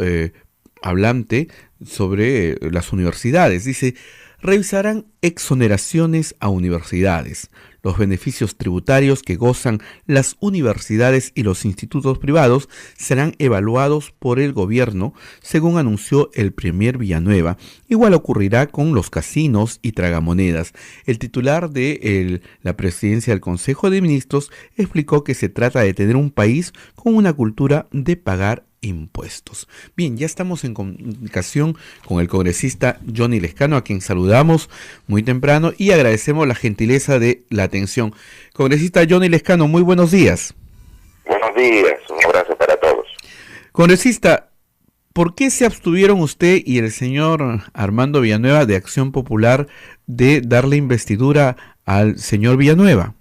hablante sobre las universidades. Dice: revisarán exoneraciones a universidades. Los beneficios tributarios que gozan las universidades y los institutos privados serán evaluados por el gobierno, según anunció el Premier Villanueva. Igual ocurrirá con los casinos y tragamonedas. El titular de la presidencia del Consejo de Ministros explicó que se trata de tener un país con una cultura de pagar impuestos. Bien, ya estamos en comunicación con el congresista Johnny Lescano, a quien saludamos muy temprano y agradecemos la gentileza de la atención. Congresista Johnny Lescano, muy buenos días. Buenos días, un abrazo para todos. Congresista, ¿por qué se abstuvieron usted y el señor Armando Villanueva de Acción Popular de darle investidura al señor Villanueva?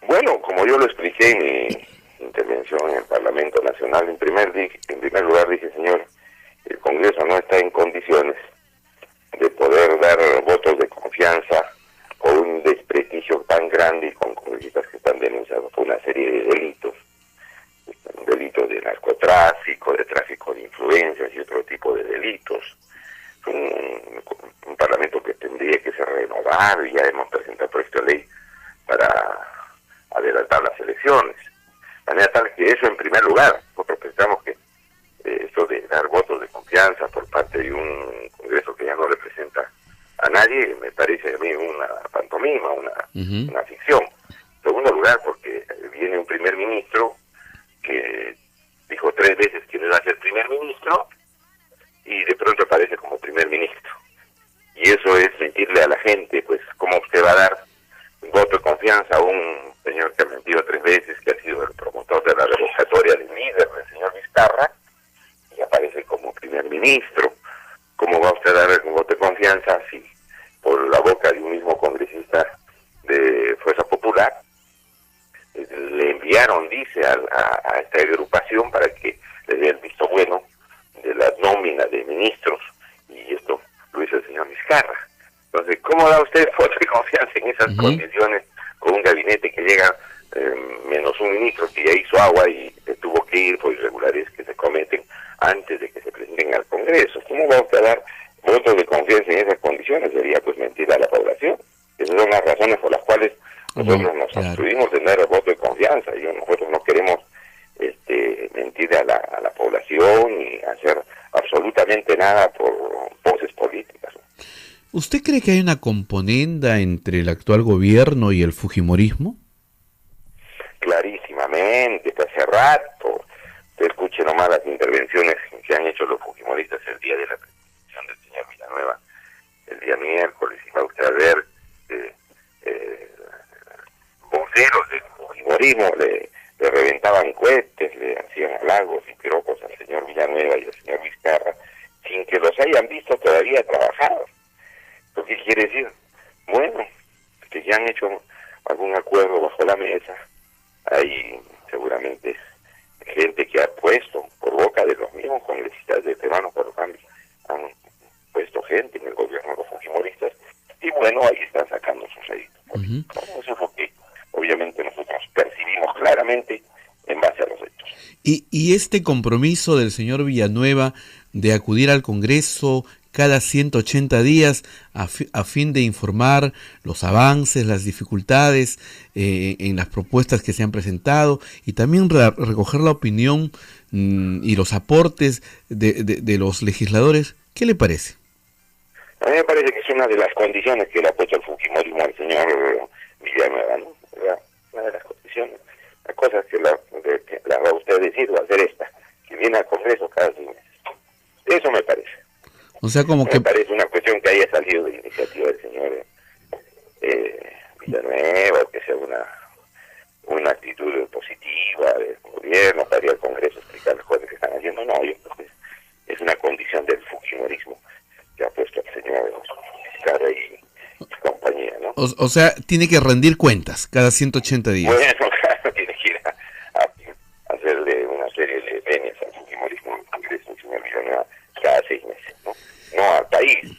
Bueno, como yo lo expliqué en mi intervención en el Parlamento Nacional, en primer lugar dije: señor, el Congreso no está en condiciones de poder dar votos de confianza por un desprestigio tan grande y con congresistas que están denunciados por una serie de delitos de narcotráfico, de tráfico de influencias y otro tipo de delitos. Un Parlamento que tendría que ser renovado, y ya hemos presentado proyecto de ley para adelantar las elecciones. De manera tal que eso en primer lugar. Nosotros pensamos que esto de dar votos de confianza por parte de un Congreso que ya no representa a nadie, me parece a mí una pantomima, una ficción. En segundo lugar, porque viene un primer ministro que dijo 3 veces que no iba a ser primer ministro y de pronto aparece como primer ministro. Y eso es mentirle a la gente, pues cómo usted va a dar voto de confianza a un señor que ha mentido 3 veces, que ha sido el promotor de la revocatoria del líder, del señor Vizcarra, y aparece como primer ministro. ¿Cómo va usted a dar un voto de confianza si por la boca de un mismo congresista de Fuerza Popular le enviaron, dice, a esta agrupación para que le dé el visto bueno de la nómina de ministros, y esto lo hizo el señor Vizcarra? Entonces, ¿cómo da usted voto de confianza en esas condiciones con un gabinete que llega menos un ministro que ya hizo agua y tuvo que ir por irregularidades que se cometen antes de que se presenten al Congreso? ¿Cómo va usted a dar votos de confianza en esas condiciones? Sería pues mentir a la población. Esas son las razones por las cuales nosotros nos abstuvimos de dar voto de confianza. Nosotros no queremos mentir a la población y hacer absolutamente nada por voces políticas. ¿Usted cree que hay una componenda entre el actual gobierno y el fujimorismo? Clarísimamente, que hace rato. Te escuche nomás las intervenciones que han hecho los fujimoristas el día de la presentación del señor Villanueva, el día miércoles, y va usted a ver voceros del fujimorismo le reventaban cohetes, le hacían halagos y piropos al señor Villanueva y al señor Vizcarra, sin que los hayan visto todavía trabajar. ¿Lo que quiere decir? Bueno, que ya han hecho algún acuerdo bajo la mesa, hay seguramente gente que ha puesto por boca de los mismos congresistas de Peruanos por Cambio, han puesto gente en el gobierno de los fujimoristas, y bueno, ahí están sacando sus réditos. Eso es lo que obviamente nosotros percibimos claramente en base a los hechos. ¿Y este compromiso del señor Villanueva de acudir al Congreso cada 180 días a fin de informar los avances, las dificultades en las propuestas que se han presentado y también recoger la opinión y los aportes de los legisladores? ¿Qué le parece? A mí me parece que es una de las condiciones que le ha puesto el fujimorismo al señor Villanueva, ¿no? Una de las condiciones, las cosas que la va usted a decir va a ser esta, que viene al Congreso cada 6 meses. Eso me parece. O sea, como que... Me parece una cuestión que haya salido de iniciativa del señor Villanueva, o que sea una actitud positiva del gobierno para ir al Congreso a explicar las cosas que están haciendo. No, yo creo que es una condición del fujimorismo que ha puesto el señor Vizcarra y compañía, ¿no? O sea, tiene que rendir cuentas cada 180 días. Bueno, claro, tiene que ir a hacerle una serie de venias al fujimorismo en el Congreso, el señor Villanueva, cada 6 meses, ¿no? No al país,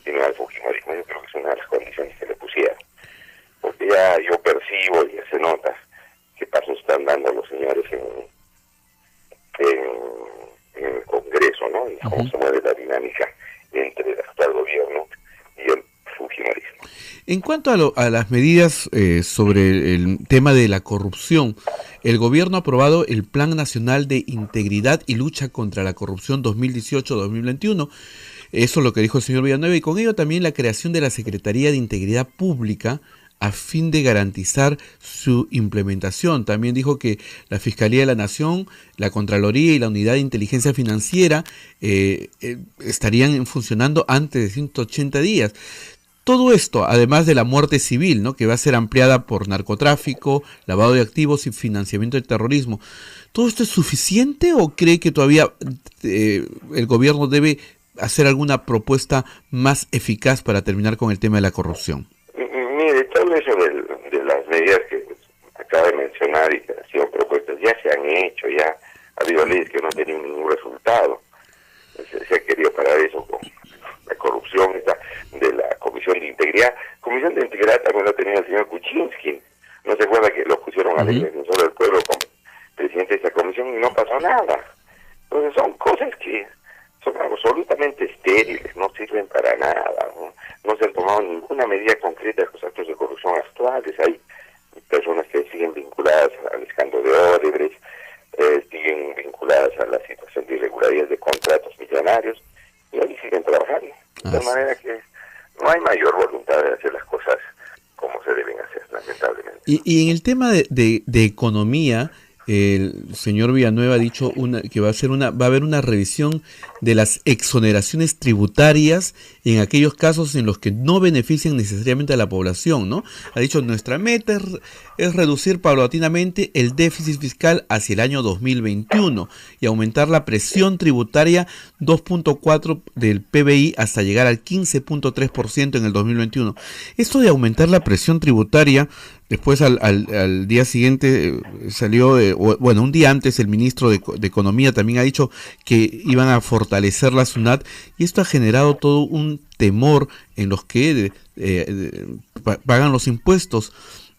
sino al fujimorismo. Yo creo que es una de las condiciones que le pusieron. Porque ya yo percibo y ya se nota qué pasos están dando los señores en el Congreso, ¿no? Y cómo se mueve la dinámica entre el actual gobierno y el fujimorismo. En cuanto a las medidas sobre el tema de la corrupción, el gobierno ha aprobado el Plan Nacional de Integridad y Lucha contra la Corrupción 2018-2021. Eso es lo que dijo el señor Villanueva, y con ello también la creación de la Secretaría de Integridad Pública a fin de garantizar su implementación. También dijo que la Fiscalía de la Nación, la Contraloría y la Unidad de Inteligencia Financiera estarían funcionando antes de 180 días. Todo esto, además de la muerte civil, ¿no?, que va a ser ampliada por narcotráfico, lavado de activos y financiamiento del terrorismo. ¿Todo esto es suficiente o cree que todavía el gobierno debe hacer alguna propuesta más eficaz para terminar con el tema de la corrupción? Mire, todo eso de las medidas que acaba de mencionar y que han sido propuestas ya se han hecho, ya ha habido leyes que no han tenido ningún resultado. Se ha querido parar eso con la corrupción de la Comisión de Integridad. Comisión de Integridad también lo tenía el señor Kuczynski. No se acuerda que lo pusieron a la defensor del pueblo como presidente de esa comisión y no pasó nada. Entonces son cosas que son absolutamente estériles, no sirven para nada, no se han tomado ninguna medida concreta de los actos de corrupción actuales. Hay personas que siguen vinculadas al escándalo de Odebrecht, siguen vinculadas a la situación de irregularidades de contratos millonarios, y ahí siguen trabajando. De tal manera que no hay mayor voluntad de hacer las cosas como se deben hacer, lamentablemente. Y en el tema de economía, el señor Villanueva ha dicho que va a haber una revisión de las exoneraciones tributarias en aquellos casos en los que no benefician necesariamente a la población, ¿no? Ha dicho, nuestra meta es reducir paulatinamente el déficit fiscal hacia el año 2021 y aumentar la presión tributaria 2.4 del PBI hasta llegar al 15.3% en el 2021. Esto de aumentar la presión tributaria, después al día siguiente salió, un día antes el ministro de Economía también ha dicho que iban a fortalecer la SUNAT, y esto ha generado todo un temor en los que pagan los impuestos.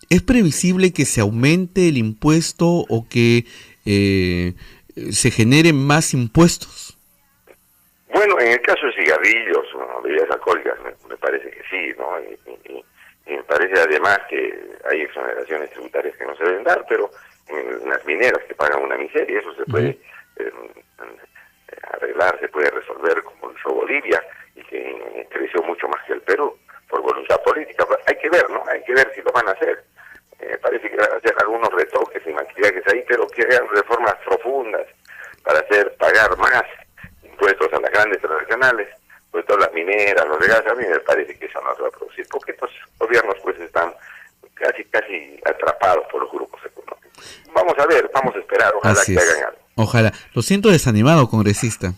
¿Es previsible que se aumente el impuesto o que se generen más impuestos? Bueno, en el caso de cigarrillos o bebidas alcohólicas me parece que sí, ¿no? Y me parece además que hay exoneraciones tributarias que no se deben dar, pero en las mineras que pagan una miseria, eso se puede arreglar, se puede resolver como hizo Bolivia, y que creció mucho más que el Perú, por voluntad política. Hay que ver, ¿no? Hay que ver si lo van a hacer. Parece que van a hacer algunos retoques y maquillajes ahí, pero que hagan reformas profundas para hacer pagar más impuestos a las grandes transnacionales, pues todas las mineras, los de gas. A mí me parece que eso no se va a producir, porque estos gobiernos pues están casi atrapados por los grupos económicos. Vamos a ver, vamos a esperar, ojalá que hagan algo. Ojalá. Lo siento desanimado, congresista.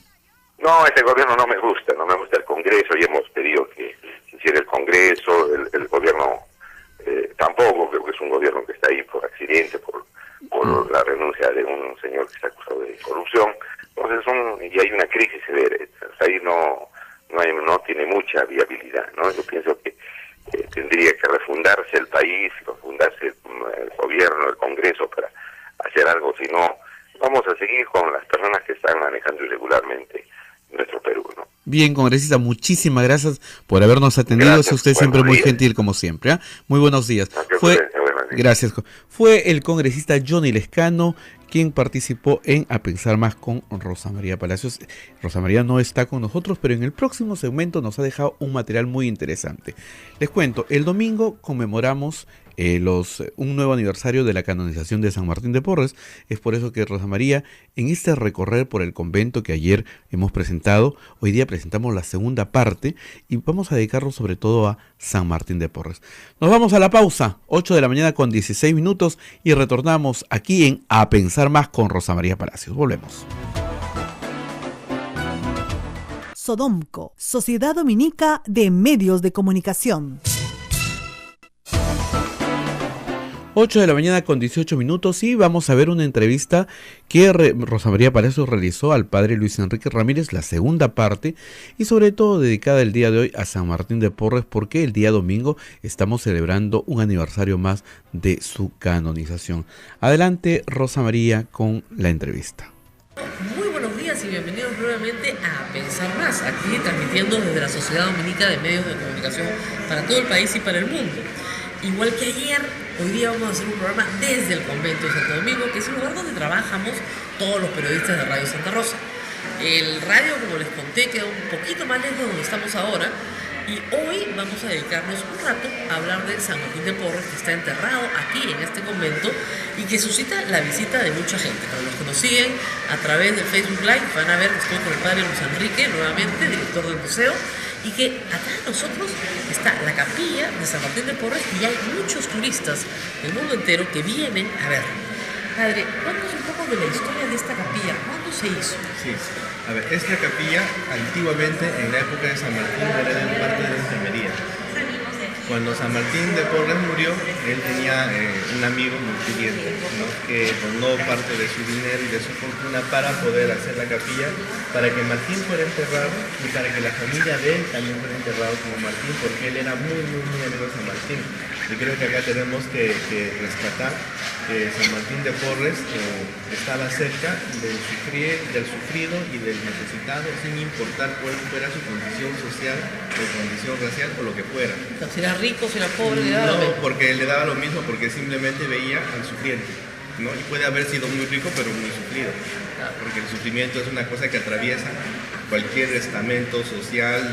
No, este gobierno no me gusta el Congreso, y hemos pedido que se hiciera el Congreso, el gobierno tampoco, creo que es un gobierno que está ahí por accidente, por la renuncia de un señor que está acusado de corrupción. Entonces y hay una crisis severa, ahí no tiene mucha viabilidad, ¿no? Yo pienso que tendría que refundarse el país, refundarse el gobierno, el Congreso, para hacer algo, si no vamos a seguir con las personas que están manejando irregularmente nuestro Perú, ¿no? Bien, congresista, muchísimas gracias por habernos atendido. Gracias, Es usted siempre buenos muy días. gentil, como siempre. Muy buenos días. Buenos días. Gracias. Fue el congresista Johnny Lescano quien participó en A Pensar Más con Rosa María Palacios. Rosa María no está con nosotros, pero en el próximo segmento nos ha dejado un material muy interesante. Les cuento, el domingo conmemoramos un nuevo aniversario de la canonización de San Martín de Porres. Es por eso que Rosa María, en este recorrer por el convento que ayer hemos presentado, hoy día presentamos la segunda parte y vamos a dedicarlo sobre todo a San Martín de Porres. Nos vamos a la pausa, 8 de la mañana con 16 minutos, y retornamos aquí en A Pensar Más con Rosa María Palacios. Volvemos. Sodomco, Sociedad Dominica de Medios de Comunicación. 8 de la mañana con 18 minutos y vamos a ver una entrevista que Rosa María Palacios realizó al padre Luis Enrique Ramírez, la segunda parte, y sobre todo dedicada el día de hoy a San Martín de Porres, porque el día domingo estamos celebrando un aniversario más de su canonización. Adelante, Rosa María, con la entrevista. Muy buenos días y bienvenidos nuevamente a Pensar Más, aquí transmitiendo desde la Sociedad Dominica de Medios de Comunicación para todo el país y para el mundo. Igual que ayer, hoy día vamos a hacer un programa desde el convento de Santo Domingo, que es un lugar donde trabajamos todos los periodistas de Radio Santa Rosa. El radio, como les conté, queda un poquito más lejos de donde estamos ahora, y hoy vamos a dedicarnos un rato a hablar de San Martín de Porres, que está enterrado aquí en este convento y que suscita la visita de mucha gente. Para los que nos siguen a través del Facebook Live van a ver que estoy con el padre Luis Enrique, nuevamente, director del museo, y que atrás de nosotros está la capilla de San Martín de Porres, y hay muchos turistas del mundo entero que vienen a ver. Padre, cuéntanos un poco de la historia de esta capilla. ¿Cuándo se hizo? Sí, a ver, esta capilla antiguamente, en la época de San Martín, era de parte de la enfermería. Cuando San Martín de Porres murió, él tenía un amigo multidiente, ¿no?, que donó parte de su dinero y de su fortuna para poder hacer la capilla, para que Martín fuera enterrado y para que la familia de él también fuera enterrado como Martín, porque él era muy amigo de San Martín. Y creo que acá tenemos que rescatar que San Martín de Porres estaba cerca del sufrido y del necesitado, sin importar cuál fuera su condición social, su condición racial o lo que fuera. Si era rico, si era pobre, le daba lo mismo. Porque le daba lo mismo, porque simplemente veía al sufriente, ¿no? Y puede haber sido muy rico, pero muy sufrido, porque el sufrimiento es una cosa que atraviesa cualquier estamento social,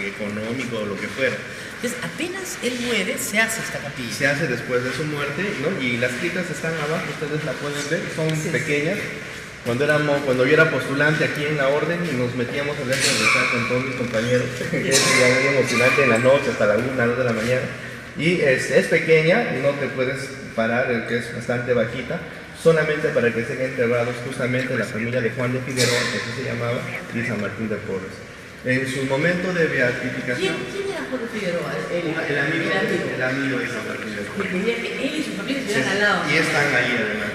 económico o lo que fuera. Entonces, apenas él muere, se hace esta capilla. Se hace después de su muerte, ¿no? Y las criptas están abajo, ustedes la pueden ver, son pequeñas. Cuando yo era postulante aquí en la orden, nos metíamos a leer con todos mis compañeros, que es ya emocionante en la noche hasta la 1, 2 de la mañana. Y es pequeña, no te puedes parar, que es bastante bajita, solamente para que estén enterrados justamente la familia de Juan de Figueroa, que así se llamaba, y San Martín de Porres. En su momento de beatificación... ¿Quién era Juan de Figueroa? El amigo de San Martín de Porres. Que quería que él y su familia estuvieran al lado. Y están ahí además.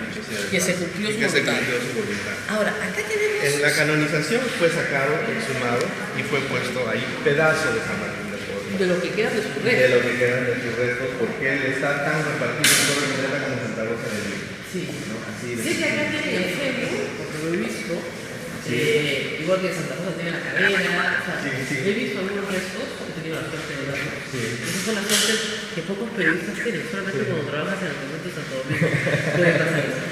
Que se cumplió su voluntad. Ahora, acá tenemos... En la canonización fue sacado, exhumado, y fue puesto ahí pedazo de San Martín de Porres. De lo que queda de sus restos. De lo que quedan de sus restos, porque él está tan repartido en todo el planeta como Santa Rosa de Lima. Sí. ¿No? Así de... Sí, que acá tiene el femio, porque lo he visto. Igual que Santa Rosa tiene la cadera. O sea, he visto algunos restos, he tenido la suerte de verlos. Esas son las cosas que pocos periodistas tienen, solamente cuando trabajas en el convento de Santo Domingo puede pasar eso.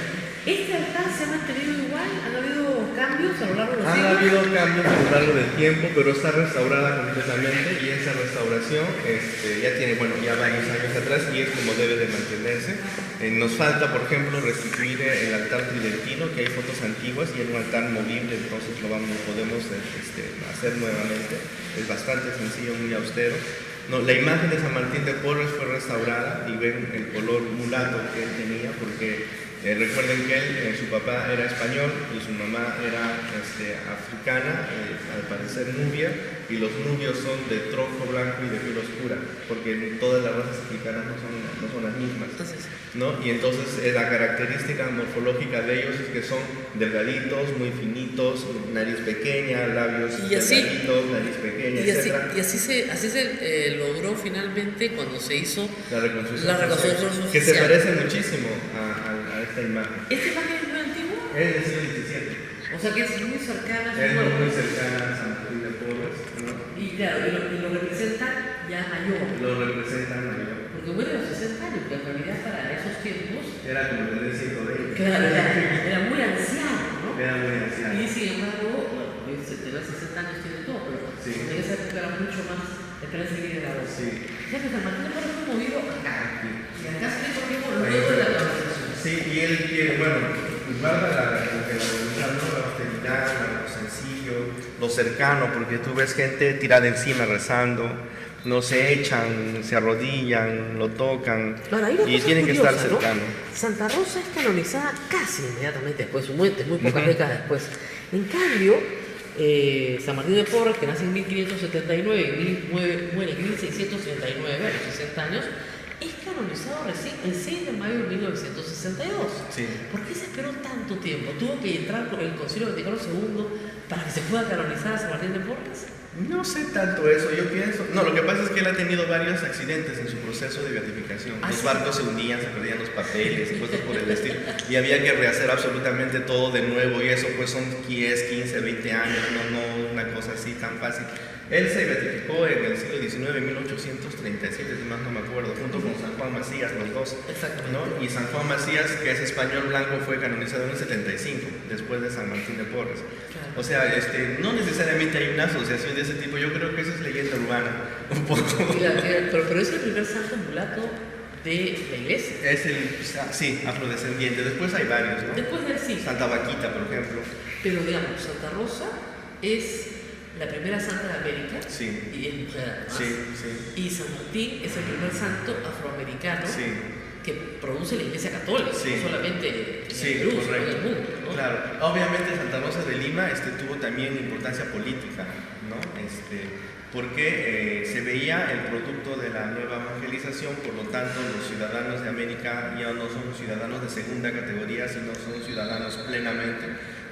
Este altar se ha mantenido igual, han habido cambios. cambios a lo largo de los Han siglos? habido cambios a lo largo del tiempo, pero está restaurada completamente y esa restauración ya tiene, ya varios años atrás y es como debe de mantenerse. Nos falta, por ejemplo, restituir el altar tridentino, que hay fotos antiguas y es un altar movible, entonces lo podemos hacer nuevamente. Es bastante sencillo, muy austero. No, la imagen de San Martín de Porres fue restaurada y ven el color mulato que él tenía, porque recuerden que su papá era español y su mamá era africana, al parecer nubia, y los nubios son de tronco blanco y de piel oscura, porque todas las razas africanas no son las mismas, ¿no? Y entonces la característica morfológica de ellos es que son delgaditos, muy finitos, nariz pequeña, labios delgaditos, nariz pequeña, etc. Y así se logró finalmente cuando se hizo la reconstrucción social, que se parece muchísimo a esta imagen. ¿Esta imagen es muy antigua? Es del siglo XVII. O sea que es muy cercana. Es muy cercana a San Martín de Porres, ¿no? Y claro, y lo representa ya mayor. Lo representa mayor. Porque muere a los 60 años, que en realidad para esos tiempos era como tener 120. Claro, era muy anciano, ¿no? Era muy anciano. Y sin embargo, bueno, tener 60 años tiene todo, pero en esa época era mucho más esperanza de vida. Sí. Ya que San Martín de Porres fue movido acá. Y acá se le corrió luego de la transición. Sí, y él quiere, guarda la austeridad, lo sencillo, lo cercano, porque tú ves gente tirada encima rezando, no se echan, se arrodillan, lo tocan, y tienen que estar cercanos. ¿No? Santa Rosa es canonizada casi inmediatamente después de su muerte, muy pocas décadas después. En cambio, San Martín de Porres, que nace en 1579 y muere en 1639, a los 60 años, es canonizado recién el 6 de mayo de 1962. Sí. ¿Por qué se esperó tanto tiempo? ¿Tuvo que entrar con el Concilio Vaticano II para que se pueda canonizar a San Martín de Porres? No sé tanto eso, yo pienso. No, lo que pasa es que él ha tenido varios accidentes en su proceso de beatificación. Los barcos se hundían, se perdían los papeles y cosas por el estilo. Y había que rehacer absolutamente todo de nuevo. Y eso pues son 10, 15, 20 años, no una cosa así tan fácil. Él se beatificó en el siglo XIX, en 1837, si más no me acuerdo, junto con San Juan Macías, los dos. Exactamente. ¿No? Y San Juan Macías, que es español blanco, fue canonizado en el 75, después de San Martín de Porres. Claro. O sea, no necesariamente hay una asociación de ese tipo, yo creo que eso es leyenda urbana, un poco. Pero es el primer santo mulato de la iglesia. Es sí, afrodescendiente. Después hay varios, ¿no? Después de él sí. Santa Vaquita, por ejemplo. Pero digamos, Santa Rosa es la primera santa de América, sí. Y es mujer además. Sí, sí. Y San Martín es el primer santo afroamericano, sí, que produce la Iglesia Católica, sí, no solamente en sí, el Perú, correcto, sino en el mundo, ¿no? Claro, obviamente Santa Rosa de Lima tuvo también importancia política, ¿no? Porque se veía el producto de la nueva evangelización, por lo tanto los ciudadanos de América ya no son ciudadanos de segunda categoría, sino son ciudadanos plenamente,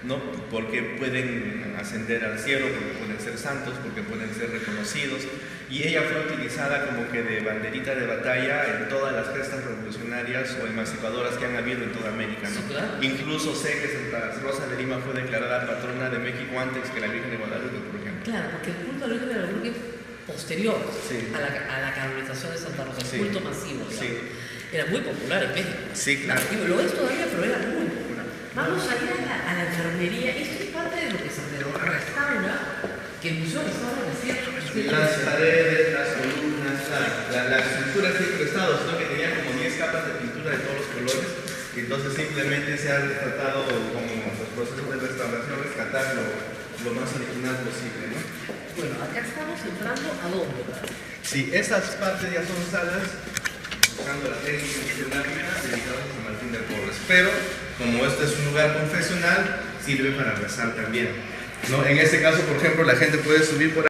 ¿no? Porque pueden ascender al cielo, porque pueden ser santos, porque pueden ser reconocidos, y ella fue utilizada como que de banderita de batalla en todas las gestas revolucionarias o emancipadoras que han habido en toda América, ¿no? Sí, claro. Incluso sé que Santa Rosa de Lima fue declarada patrona de México antes que la Virgen de Guadalupe, por ejemplo. Claro, porque el culto a la Virgen de Guadalupe es posterior, sí, a la canonización de Santa Rosa, sí, el culto masivo, digamos. Sí. Era muy popular en México. Sí, claro. Y lo es todavía, pero era muy popular. Vamos a ir a la enfermería. Esto es parte de lo que se restaura, que el museo restaura recién. Las paredes, las columnas, la estructura siempre ha estado, sino que tenía como 10 capas de pintura de todos los colores, y entonces simplemente se ha tratado como los procesos de restauración, rescatar lo más original posible, ¿no? Bueno, acá estamos entrando a dónde, ¿verdad? Sí, esas partes ya son salas buscando la técnica escenográfica dedicadas a San Martín de Porres, pero como este es un lugar confesional, sirve para rezar también, ¿no? En este caso, por ejemplo, la gente puede subir por